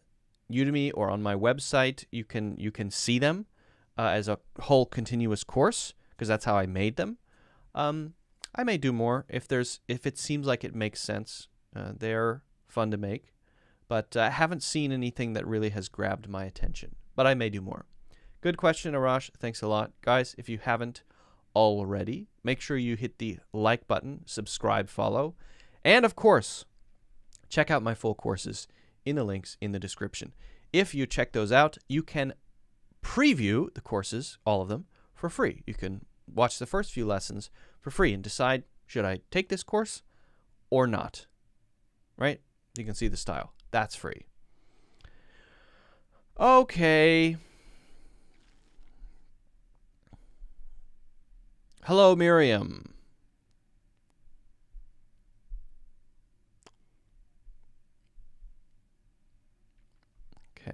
Udemy or on my website, you can see them as a whole continuous course, because that's how I made them. I may do more if it seems like it makes sense. They're fun to make, but I haven't seen anything that really has grabbed my attention. But I may do more. Good question, Arash. Thanks a lot. Guys, if you haven't already, make sure you hit the like button, subscribe, follow, and of course, check out my full courses in the links in the description. If you check those out, you can preview the courses, all of them, for free. You can watch the first few lessons for free and decide, should I take this course or not? Right? You can see the style. That's free. Okay. Hello, Miriam. Okay.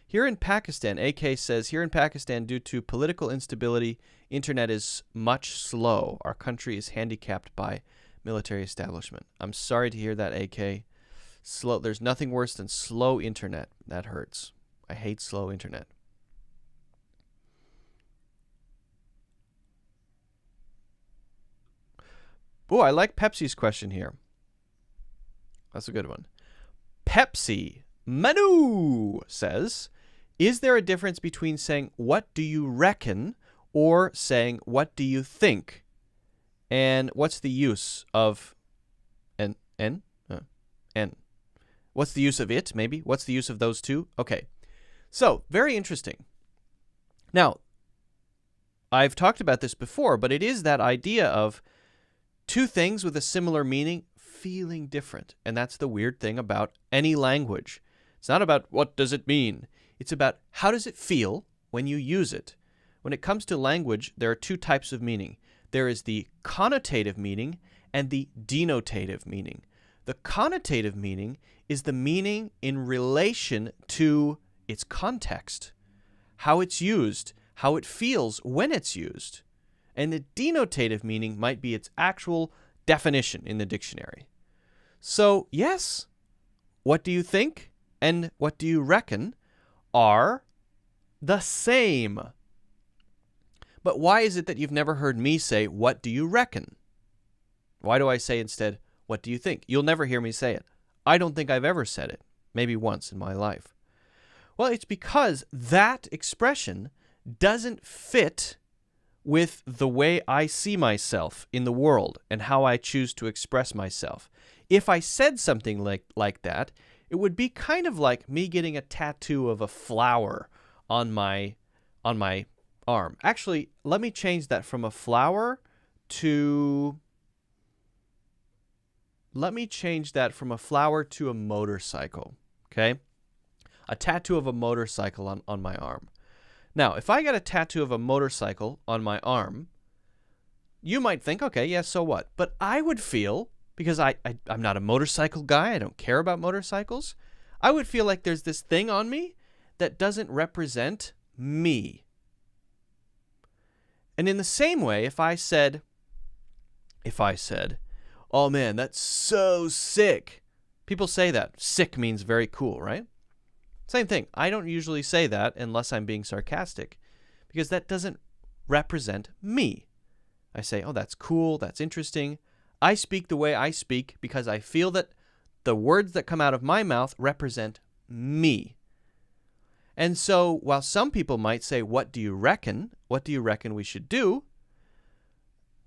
Here in Pakistan, AK says, here in Pakistan, due to political instability, internet is much slow. Our country is handicapped by military establishment. I'm sorry to hear that, AK. Slow. There's nothing worse than slow internet. That hurts. I hate slow internet. Oh, I like Pepsi's question here. That's a good one. Pepsi Manu says, is there a difference between saying, what do you reckon, or saying, what do you think? And what's the use of N? What's the use of it, maybe? What's the use of those two? Okay. So, very interesting. Now, I've talked about this before, but it is that idea of two things with a similar meaning feeling different. And that's the weird thing about any language. It's not about what does it mean. It's about how does it feel when you use it. When it comes to language, there are two types of meaning. There is the connotative meaning and the denotative meaning. The connotative meaning is the meaning in relation to its context, how it's used, how it feels when it's used. And the denotative meaning might be its actual definition in the dictionary. So, yes, what do you think and what do you reckon are the same. But why is it that you've never heard me say, what do you reckon? Why do I say instead, what do you think? You'll never hear me say it. I don't think I've ever said it, maybe once in my life. Well, it's because that expression doesn't fit with the way I see myself in the world and how I choose to express myself. If I said something like that, it would be kind of like me getting a tattoo of a flower on my arm. Actually, let me change that from a flower let me change that from a flower to a motorcycle, okay? A tattoo of a motorcycle on my arm. Now, if I get a tattoo of a motorcycle on my arm, you might think, okay, yeah, so what? But I would feel, because I'm not a motorcycle guy, I don't care about motorcycles, I would feel like there's this thing on me that doesn't represent me. And in the same way, if I said, oh man, that's so sick. People say that. Sick means very cool, right? Same thing. I don't usually say that unless I'm being sarcastic, because that doesn't represent me. I say, oh, that's cool, that's interesting. I speak the way I speak because I feel that the words that come out of my mouth represent me. And so while some people might say, what do you reckon? What do you reckon we should do?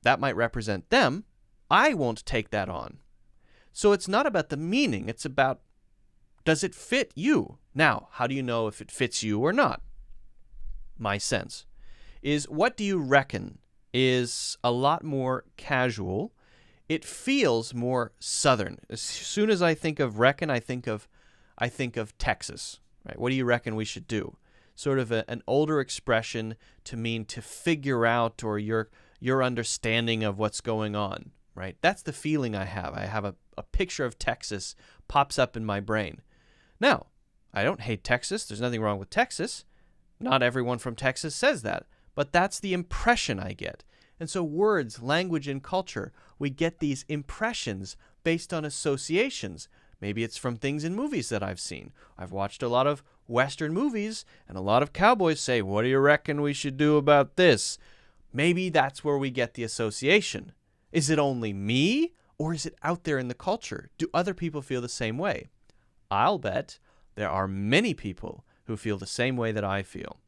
That might represent them. I won't take that on. So it's not about the meaning. It's about, does it fit you? Now, how do you know if it fits you or not? My sense is, what do you reckon is a lot more casual. It feels more Southern. As soon as I think of reckon, I think of Texas. Right? What do you reckon we should do? Sort of an older expression to mean to figure out, or your understanding of what's going on. Right? That's the feeling I have. I have a picture of Texas pops up in my brain. Now, I don't hate Texas. There's nothing wrong with Texas. Not everyone from Texas says that. But that's the impression I get. And so words, language, and culture, we get these impressions based on associations. Maybe it's from things in movies that I've seen. I've watched a lot of Western movies, and a lot of cowboys say, what do you reckon we should do about this? Maybe that's where we get the association. Is it only me, or is it out there in the culture? Do other people feel the same way? I'll bet there are many people who feel the same way that I feel.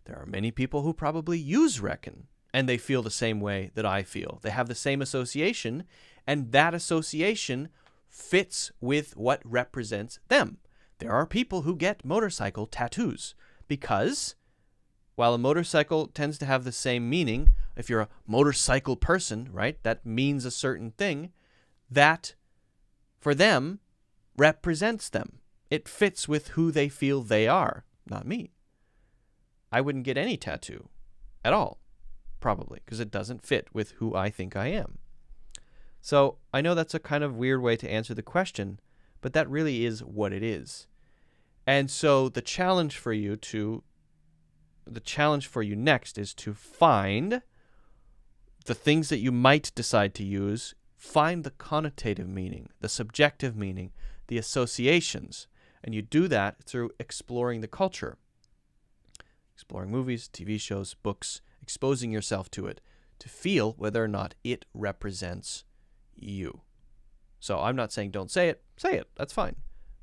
There are many people who probably use reckon, and they feel the same way that I feel. They have the same association, and that association fits with what represents them. There are people who get motorcycle tattoos because, while a motorcycle tends to have the same meaning, if you're a motorcycle person, right, that means a certain thing, that for them represents them. It fits with who they feel they are, not me. I wouldn't get any tattoo at all, probably, because it doesn't fit with who I think I am. So I know that's a kind of weird way to answer the question, but that really is what it is. And so the challenge for you next is to find the things that you might decide to use, find the connotative meaning, the subjective meaning, the associations, and you do that through exploring the culture. Exploring movies, TV shows, books, exposing yourself to it, to feel whether or not it represents you. So I'm not saying don't say it. Say it. That's fine.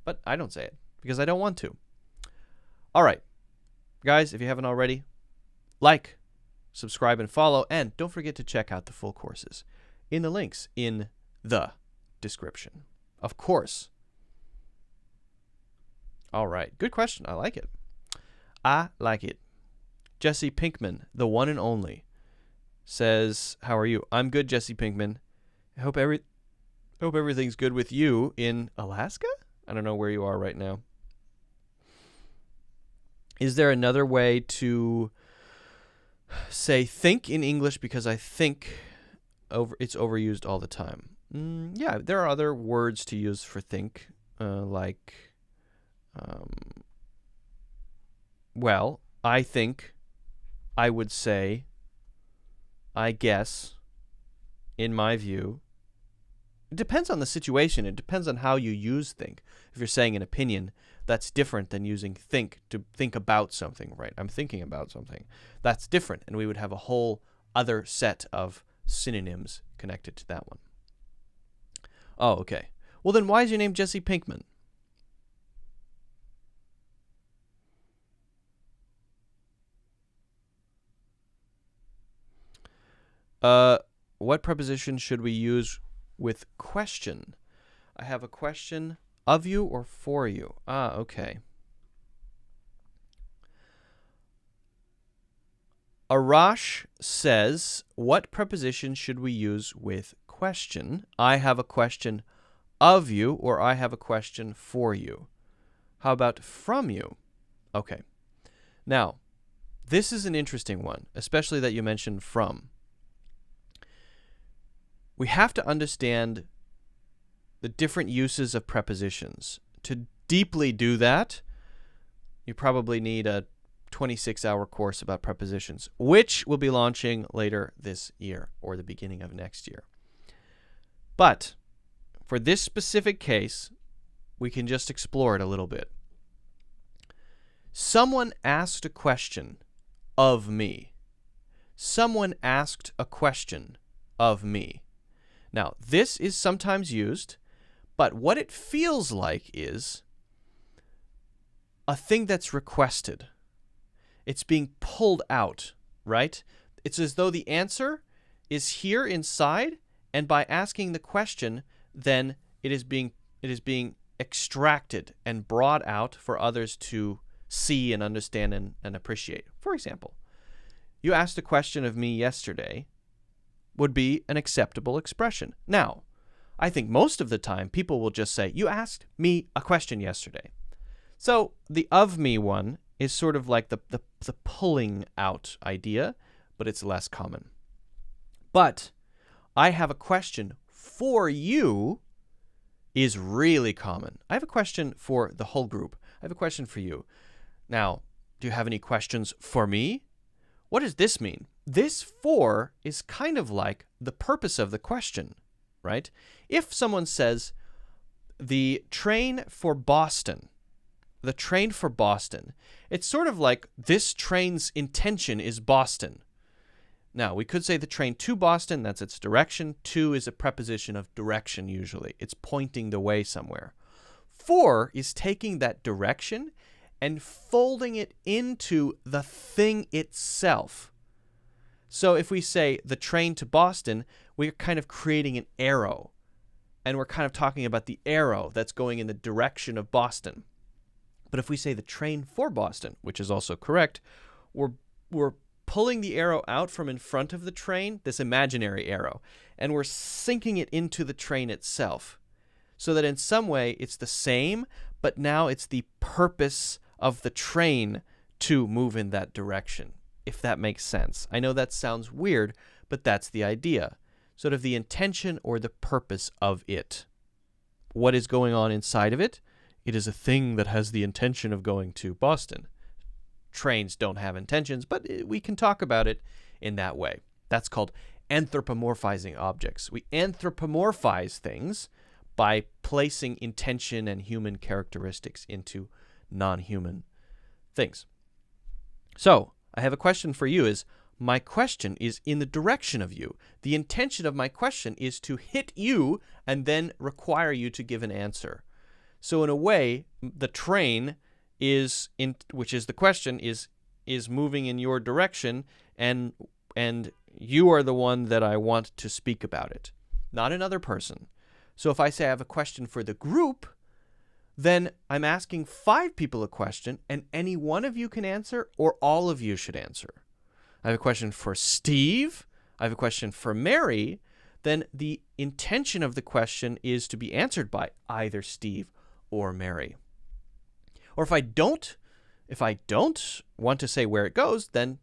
But I don't say it because I don't want to. All right. Guys, if you haven't already, like, subscribe, and follow. And don't forget to check out the full courses in the links in the description. Of course. All right. Good question. I like it. I like it. Jesse Pinkman, the one and only, says, how are you? I'm good, Jesse Pinkman. I hope everything's good with you in Alaska? I don't know where you are right now. Is there another way to say think in English? Because I think it's overused all the time. Yeah, there are other words to use for think, well, I think, I would say, I guess, in my view. It depends on the situation. It depends on how you use think. If you're saying an opinion, that's different than using think to think about something, right? I'm thinking about something. That's different, and we would have a whole other set of synonyms connected to that one. Oh, okay. Well, then why is your name Jesse Pinkman? What preposition should we use with question? I have a question of you or for you. Okay. Arash says, what preposition should we use with question? I have a question of you, or I have a question for you. How about from you? Okay. Now, this is an interesting one, especially that you mentioned from. We have to understand the different uses of prepositions. To deeply do that, you probably need a 26-hour course about prepositions, which will be launching later this year or the beginning of next year. But for this specific case, we can just explore it a little bit. Someone asked a question of me. Someone asked a question of me. Now, this is sometimes used, but what it feels like is a thing that's requested. It's being pulled out, right? It's as though the answer is here inside, and by asking the question, then it is being extracted and brought out for others to see and understand and appreciate. For example, you asked a question of me yesterday would be an acceptable expression. Now, I think most of the time people will just say, you asked me a question yesterday. So the of me one is sort of like the pulling out idea, but it's less common. But I have a question for you is really common. I have a question for the whole group. I have a question for you. Now, do you have any questions for me? What does this mean? This for is kind of like the purpose of the question, right? If someone says, the train for Boston, it's sort of like this train's intention is Boston. Now, we could say the train to Boston, that's its direction. To is a preposition of direction usually. It's pointing the way somewhere. For is taking that direction and folding it into the thing itself. So if we say the train to Boston, we're kind of creating an arrow. And we're kind of talking about the arrow that's going in the direction of Boston. But if we say the train for Boston, which is also correct, we're pulling the arrow out from in front of the train, this imaginary arrow, and we're sinking it into the train itself. So that in some way it's the same, but now it's the purpose of the train to move in that direction, if that makes sense. I know that sounds weird, but that's the idea. Sort of the intention or the purpose of it. What is going on inside of it? It is a thing that has the intention of going to Boston. Trains don't have intentions, but we can talk about it in that way. That's called anthropomorphizing objects. We anthropomorphize things by placing intention and human characteristics into non-human things. So, I have a question for you is, my question is in the direction of you. The intention of my question is to hit you and then require you to give an answer. So in a way, the train is which is the question is moving in your direction, and you are the one that I want to speak about it, not another person. So if I say I have a question for the group, then I'm asking 5 people a question, and any one of you can answer, or all of you should answer. I have a question for Steve. I have a question for Mary. Then the intention of the question is to be answered by either Steve or Mary. Or if I don't want to say where it goes, then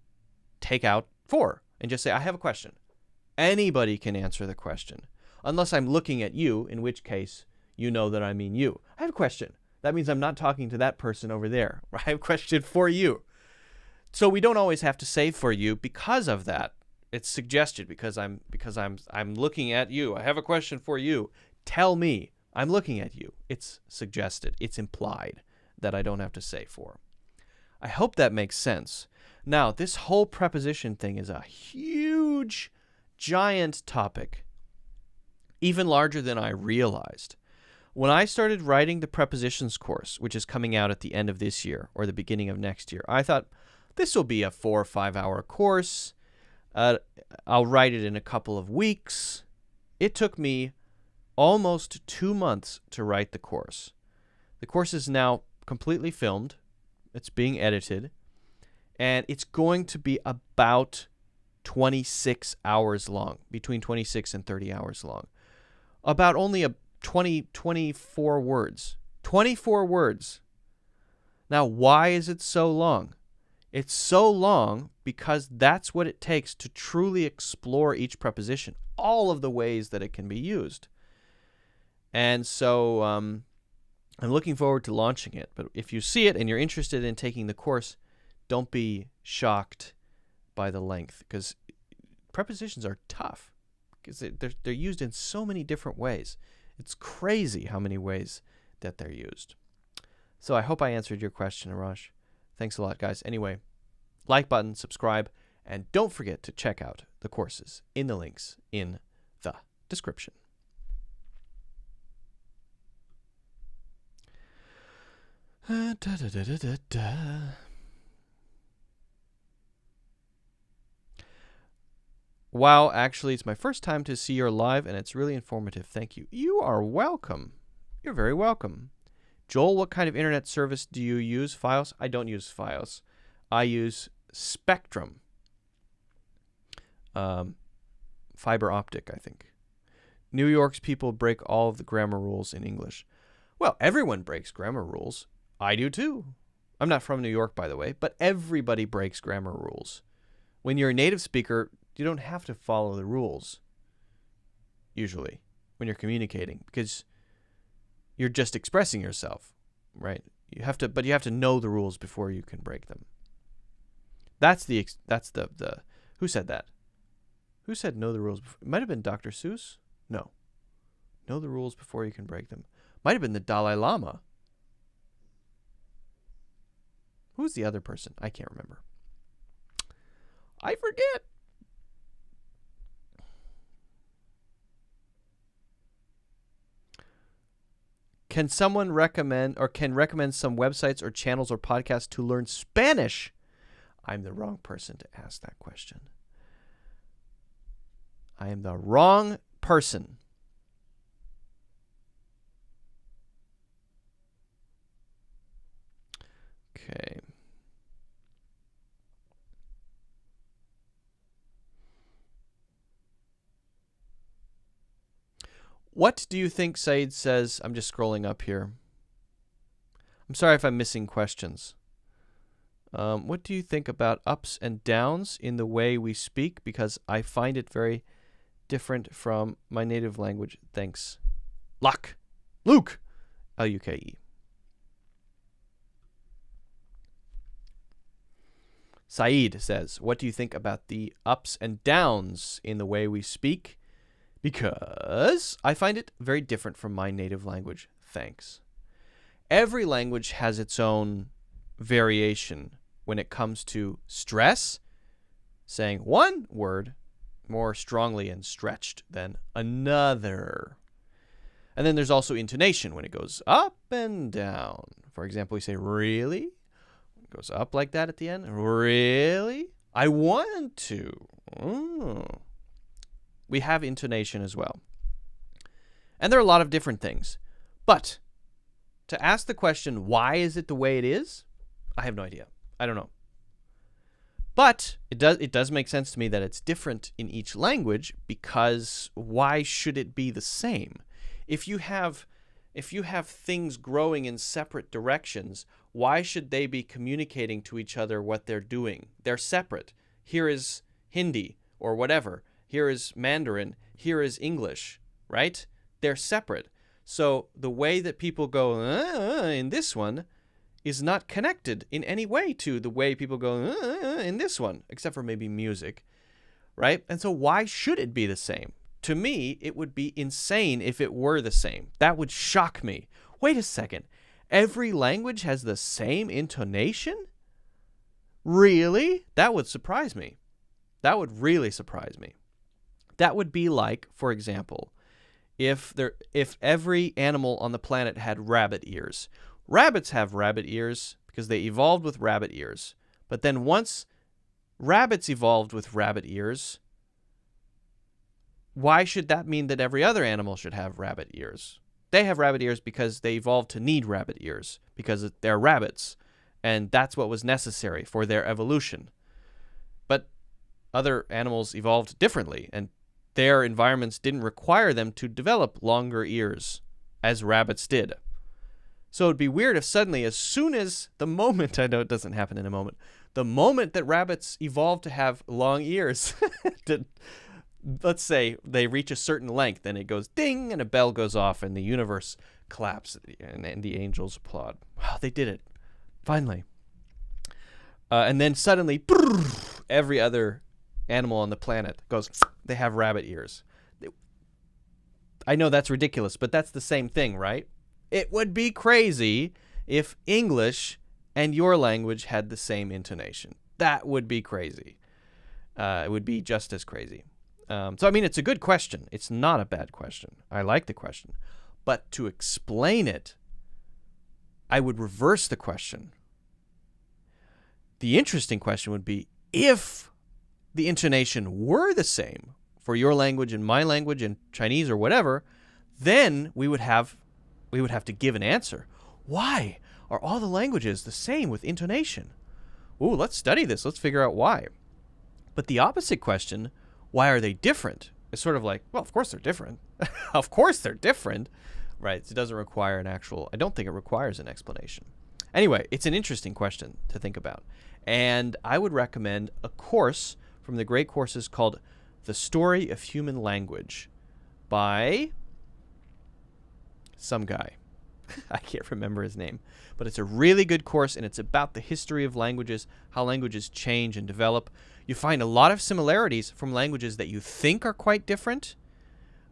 take out 4 and just say, I have a question. Anybody can answer the question, unless I'm looking at you, in which case you know that I mean you. I have a question. That means I'm not talking to that person over there. I have a question for you. So we don't always have to say for you because of that. It's suggested because I'm looking at you. I have a question for you. Tell me. I'm looking at you. It's suggested. It's implied that I don't have to say for. I hope that makes sense. Now, this whole preposition thing is a huge, giant topic, even larger than I realized. When I started writing the prepositions course, which is coming out at the end of this year or the beginning of next year, I thought this will be a 4 or 5 hour course. I'll write it in a couple of weeks. It took me almost 2 months to write the course. The course is now completely filmed. It's being edited. And it's going to be about 26 hours long, between 26 and 30 hours long. About only 24 words. 24 words. Now, why is it so long? It's so long because that's what it takes to truly explore each preposition, all of the ways that it can be used. And so I'm looking forward to launching it. But if you see it and you're interested in taking the course, don't be shocked by the length, because prepositions are tough because they're used in so many different ways. It's crazy how many ways that they're used. So I hope I answered your question, Arash. Thanks a lot, guys. Anyway, like button, subscribe, and don't forget to check out the courses in the links in the description. Wow, actually, it's my first time to see your live, and it's really informative. Thank you. You are welcome. You're very welcome. Joel, what kind of internet service do you use? Fios? I don't use Fios. I use Spectrum. Fiber optic, I think. New York's people break all of the grammar rules in English. Well, everyone breaks grammar rules. I do too. I'm not from New York, by the way, but everybody breaks grammar rules. When you're a native speaker, you don't have to follow the rules, usually, when you're communicating, because you're just expressing yourself, right? But you have to know the rules before you can break them. That's the who said that? Who said know the rules? It might have been Dr. Seuss. No. Know the rules before you can break them. Might have been the Dalai Lama. Who's the other person? I can't remember. I forget. Can someone recommend some websites or channels or podcasts to learn Spanish? I'm the wrong person to ask that question. I am the wrong person. Okay. What do you think Said says? I'm just scrolling up here. I'm sorry if I'm missing questions. What do you think about ups and downs in the way we speak? Because I find it very different from my native language. Thanks. Luke. Luke. Saeed says, what do you think about the ups and downs in the way we speak? Because I find it very different from my native language. Thanks. Every language has its own variation when it comes to stress, saying one word more strongly and stretched than another. And then there's also intonation when it goes up and down. For example, we say, really? It goes up like that at the end. Really? I want to. Oh. We have intonation as well. And there are a lot of different things. But to ask the question, why is it the way it is? I have no idea. I don't know. But it does make sense to me that it's different in each language, because why should it be the same? If you have things growing in separate directions, why should they be communicating to each other what they're doing? They're separate. Here is Hindi or whatever. Here is Mandarin. Here is English, right? They're separate. So the way that people go in this one is not connected in any way to the way people go in this one, except for maybe music, right? And so why should it be the same? To me, it would be insane if it were the same. That would shock me. Wait a second. Every language has the same intonation? Really? That would surprise me. That would really surprise me. That would be like, for example, if every animal on the planet had rabbit ears. Rabbits have rabbit ears because they evolved with rabbit ears. But then once rabbits evolved with rabbit ears, why should that mean that every other animal should have rabbit ears? They have rabbit ears because they evolved to need rabbit ears because they're rabbits. and that's what was necessary for their evolution. But other animals evolved differently, and their environments didn't require them to develop longer ears, as rabbits did. So it'd be weird if suddenly, as soon as the moment, I know it doesn't happen in a moment, the moment that rabbits evolved to have long ears, let's say they reach a certain length, and it goes ding, and a bell goes off, and the universe claps, and the angels applaud. Wow, they did it. Finally. And then suddenly, every other animal on the planet goes, they have rabbit ears. I know that's ridiculous, but that's the same thing, right? It would be crazy if English and your language had the same intonation. That would be crazy. It would be just as crazy. So, I mean, it's a good question. It's not a bad question. I like the question. But to explain it, I would reverse the question. The interesting question would be, if the intonation were the same for your language and my language and Chinese or whatever, then we would have to give an answer. Why are all the languages the same with intonation? Ooh, let's study this. Let's figure out why. But the opposite question, why are they different? It's sort of like, well, of course they're different. Of course they're different, right? It doesn't require I don't think it requires an explanation. Anyway, it's an interesting question to think about. And I would recommend a course from the great courses called The Story of Human Language by some guy. I can't remember his name. But it's a really good course, and it's about the history of languages, how languages change and develop. You find a lot of similarities from languages that you think are quite different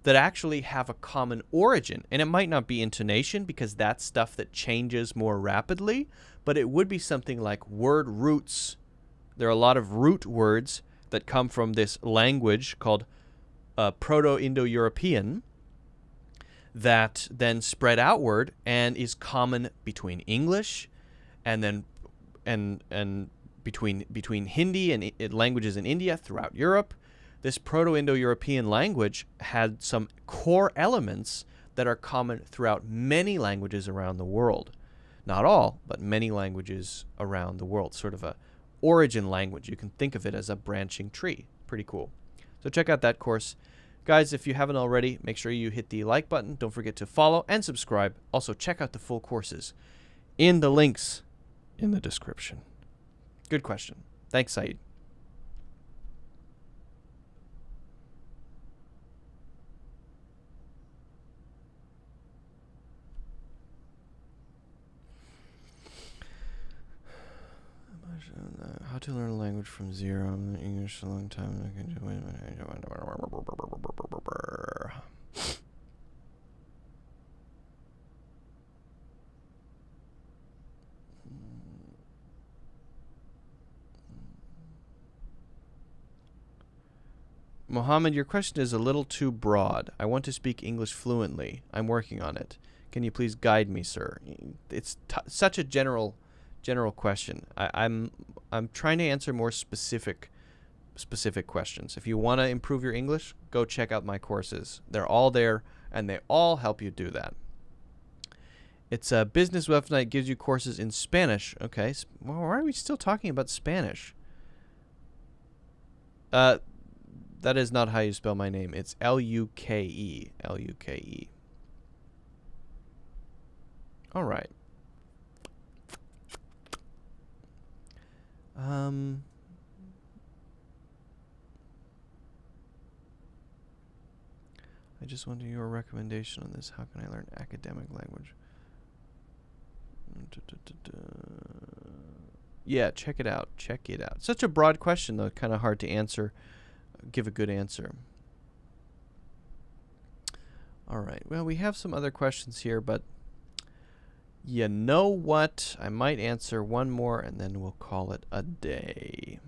that actually have a common origin. And it might not be intonation, because that's stuff that changes more rapidly, but it would be something like word roots. There are a lot of root words that come from this language called Proto-Indo-European that then spread outward and is common between English and then and between Hindi and languages in India throughout Europe. This Proto-Indo-European language had some core elements that are common throughout many languages around the world. Not all, but many languages around the world. Sort of a origin language. You can think of it as a branching tree. Pretty cool. So check out that course. Guys, if you haven't already, make sure you hit the like button. Don't forget to follow and subscribe. Also, check out the full courses in the links in the description. Good question. Thanks, Saeed. How to learn a language from zero. I'm in English a long time. Mohammed, your question is a little too broad. I want to speak English fluently. I'm working on it. Can you please guide me, sir? It's such a general question. I'm trying to answer more specific questions. If you want to improve your English, go check out my courses. They're all there, and they all help you do that. It's a business website, gives you courses in Spanish. Okay, well, why are we still talking about Spanish? That is not how you spell my name. It's L-U-K-E. L-U-K-E. All right. I just wanted your recommendation on this. How can I learn academic language? Yeah, check it out. Check it out. Such a broad question, though. Kind of hard to answer. Give a good answer. All right. Well, we have some other questions here, but you know what? I might answer one more, and then we'll call it a day.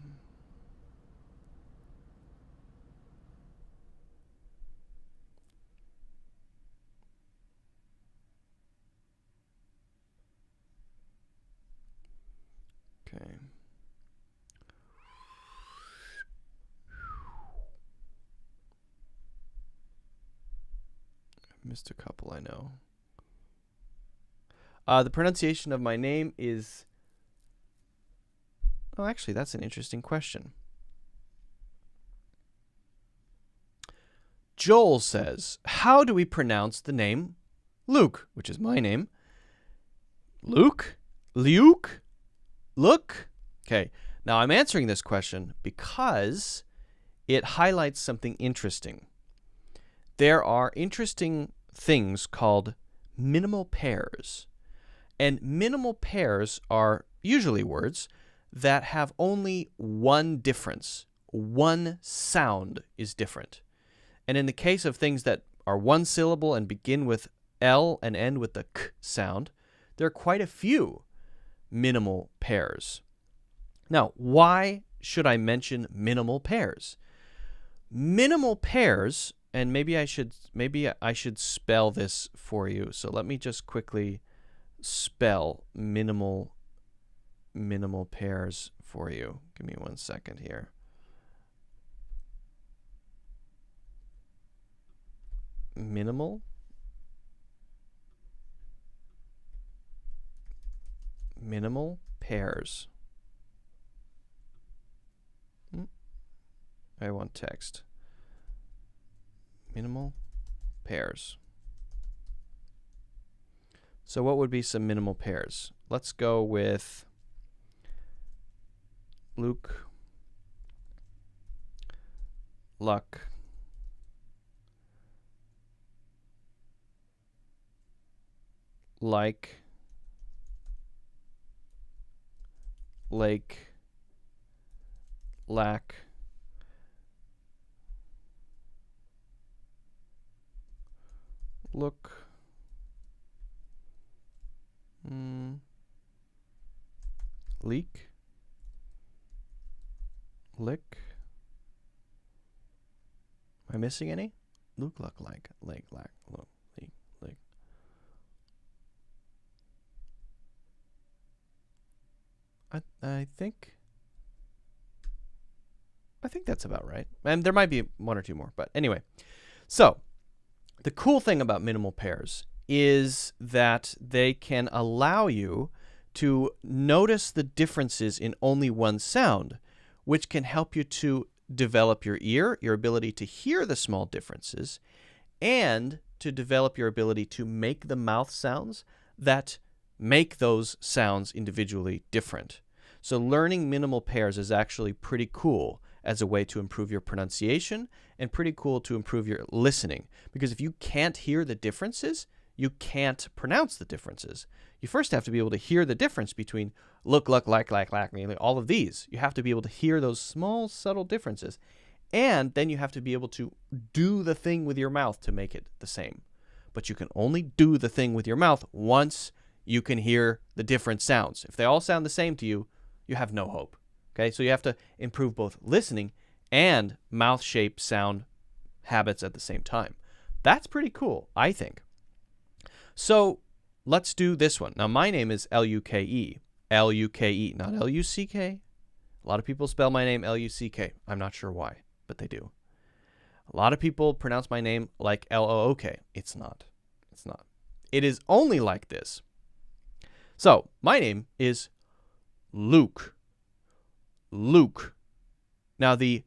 Okay. Missed a couple, I know. The pronunciation of my name is Oh, actually, that's an interesting question. Joel says, how do we pronounce the name Luke, which is my name? Luke? Luke? Look? Okay, now I'm answering this question because it highlights something interesting. There are interesting things called minimal pairs. And minimal pairs are usually words that have only one difference. One sound is different. And in the case of things that are one syllable and begin with L and end with the K sound, there are quite a few minimal pairs. Now, why should I mention minimal pairs? Minimal pairs, and maybe I should spell this for you. So let me just quickly spell minimal pairs for you. Give me 1 second here. Minimal pairs. I want text. Minimal pairs. So what would be some minimal pairs? Let's go with Luke, luck, like, lake, lack, look, leak, lick. Am I missing any? Look, luck, like, lake, lack, look, leak, lick. I think that's about right. And there might be one or two more, but anyway. So, the cool thing about minimal pairs is that they can allow you to notice the differences in only one sound, which can help you to develop your ear, your ability to hear the small differences, and to develop your ability to make the mouth sounds that make those sounds individually different. So learning minimal pairs is actually pretty cool as a way to improve your pronunciation and pretty cool to improve your listening. Because if you can't hear the differences, you can't pronounce the differences. You first have to be able to hear the difference between look, luck, like, all of these. You have to be able to hear those small, subtle differences. And then you have to be able to do the thing with your mouth to make it the same. But you can only do the thing with your mouth once you can hear the different sounds. If they all sound the same to you, you have no hope. Okay, so you have to improve both listening and mouth shape sound habits at the same time. That's pretty cool, I think. So let's do this one. Now, my name is L-U-K-E. L-U-K-E, not L-U-C-K. A lot of people spell my name L-U-C-K. I'm not sure why, but they do. A lot of people pronounce my name like L-O-O-K. It's not. It's not. It is only like this. So, my name is Luke. Luke. Now, the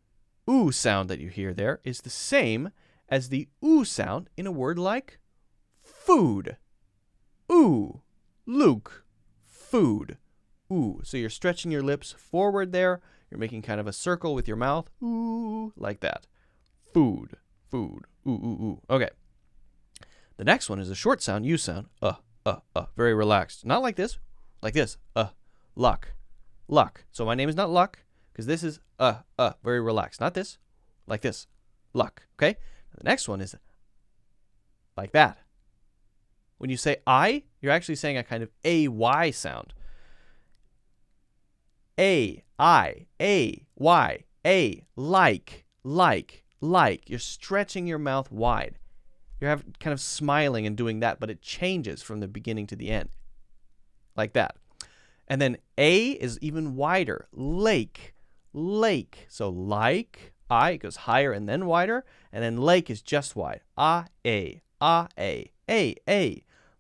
oo sound that you hear there is the same as the oo sound in a word like food. Ooh. Luke. Food. Ooh. So you're stretching your lips forward there. You're making kind of a circle with your mouth. Ooh. Like that. Food. Food. Ooh, ooh, ooh. Okay. The next one is a short sound, U sound. Very relaxed. Not like this. Like this. Luck. Luck. So my name is not Luck, because this is very relaxed. Not this. Like this. Luck. Okay? The next one is like that. When you say I, you're actually saying a kind of A-Y sound. A, I, A, Y, A, like. You're stretching your mouth wide. You're kind of smiling and doing that, but it changes from the beginning to the end. Like that. And then A is even wider. Lake. So like, I goes higher and then wider. And then lake is just wide. A.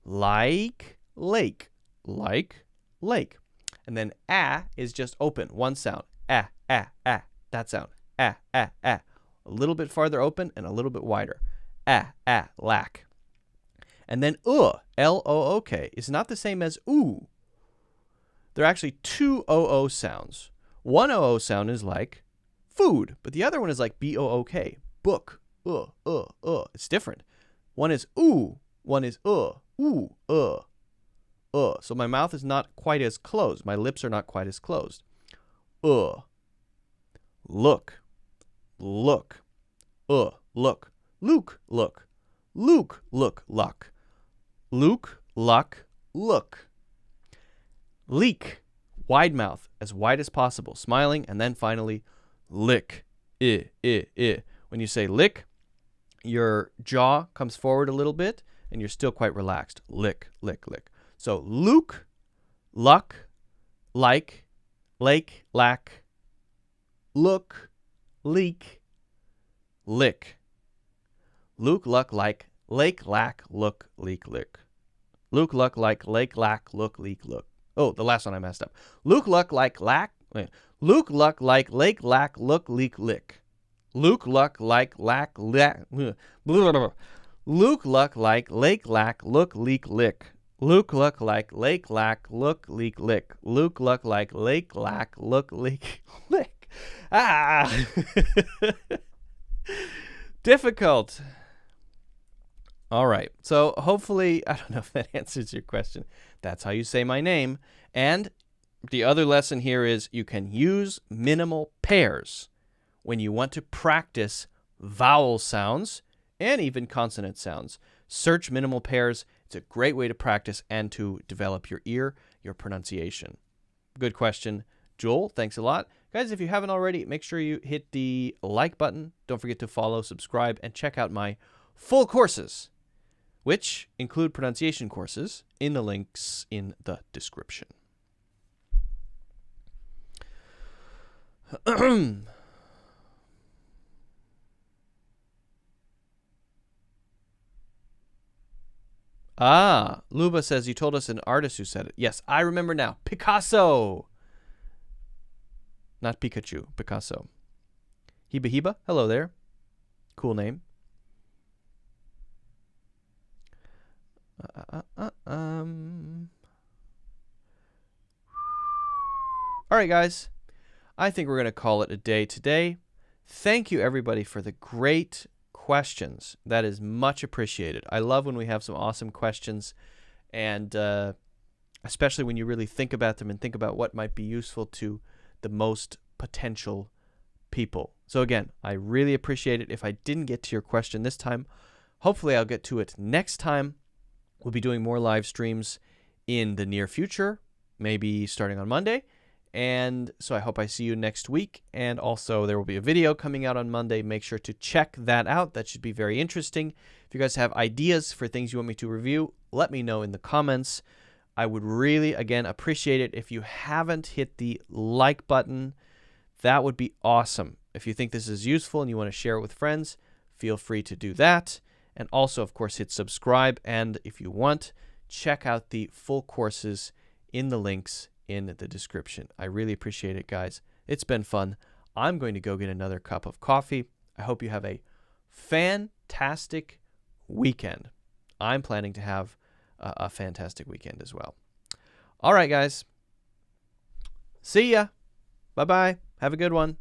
Like, lake. Like, lake. And then is just open, one sound. That sound. A little bit farther open and a little bit wider. Lack. And then L-O-O-K is not the same as oo. There are actually two O-O sounds. One O-O sound is like food, but the other one is like B-O-O-K, book. It's different. One is ooh, one is ooh, So my mouth is not quite as closed. My lips are not quite as closed. Look. Look. Luke, look. Luke, look. Luke, look, luck. Luke, luck, look. Leak, wide mouth, as wide as possible, smiling, and then finally, lick. When you say lick, your jaw comes forward a little bit, and you're still quite relaxed. Lick, lick, lick. So Luke, luck, like, lake, lack, look, leak, lick. Luke, luck, like, lake, lack, look, leak, lick. Luke, luck, like, lake, lack, look, leak, look. Oh, the last one I messed up. Luke, luck, like, lack. Luke, luck, like, lake, lack, look, leak, lick. Luke, luck, like, lack, Luke, luck, like, lake, lack, look, leak, lick. Luke, luck, like, lake, lack, look, leak, lick. Luke, luck, like, lake, lack, look, leak, lick. Difficult. All right. So hopefully, I don't know if that answers your question. That's how you say my name. And the other lesson here is you can use minimal pairs when you want to practice vowel sounds and even consonant sounds. Search minimal pairs. It's a great way to practice and to develop your ear, your pronunciation. Good question, Joel. Thanks a lot. Guys, if you haven't already, make sure you hit the like button. Don't forget to follow, subscribe, and check out my full courses, which include pronunciation courses in the links in the description. Luba says, you told us an artist who said it. Yes, I remember now. Picasso. Not Pikachu, Picasso. Hiba Hiba, hello there. Cool name. All right, guys. I think we're going to call it a day today. Thank you, everybody, for the great questions. That is much appreciated. I love when we have some awesome questions, and especially when you really think about them and think about what might be useful to the most potential people. So again, I really appreciate it. If I didn't get to your question this time, hopefully I'll get to it next time. We'll be doing more live streams in the near future, maybe starting on Monday. And so I hope I see you next week. And also there will be a video coming out on Monday. Make sure to check that out. That should be very interesting. If you guys have ideas for things you want me to review, let me know in the comments. I would really, again, appreciate it if you haven't hit the like button. That would be awesome. If you think this is useful and you want to share it with friends, feel free to do that. And also, of course, hit subscribe. And if you want, check out the full courses in the links in the description. I really appreciate it, guys. It's been fun. I'm going to go get another cup of coffee. I hope you have a fantastic weekend. I'm planning to have a fantastic weekend as well. All right, guys. See ya. Bye-bye. Have a good one.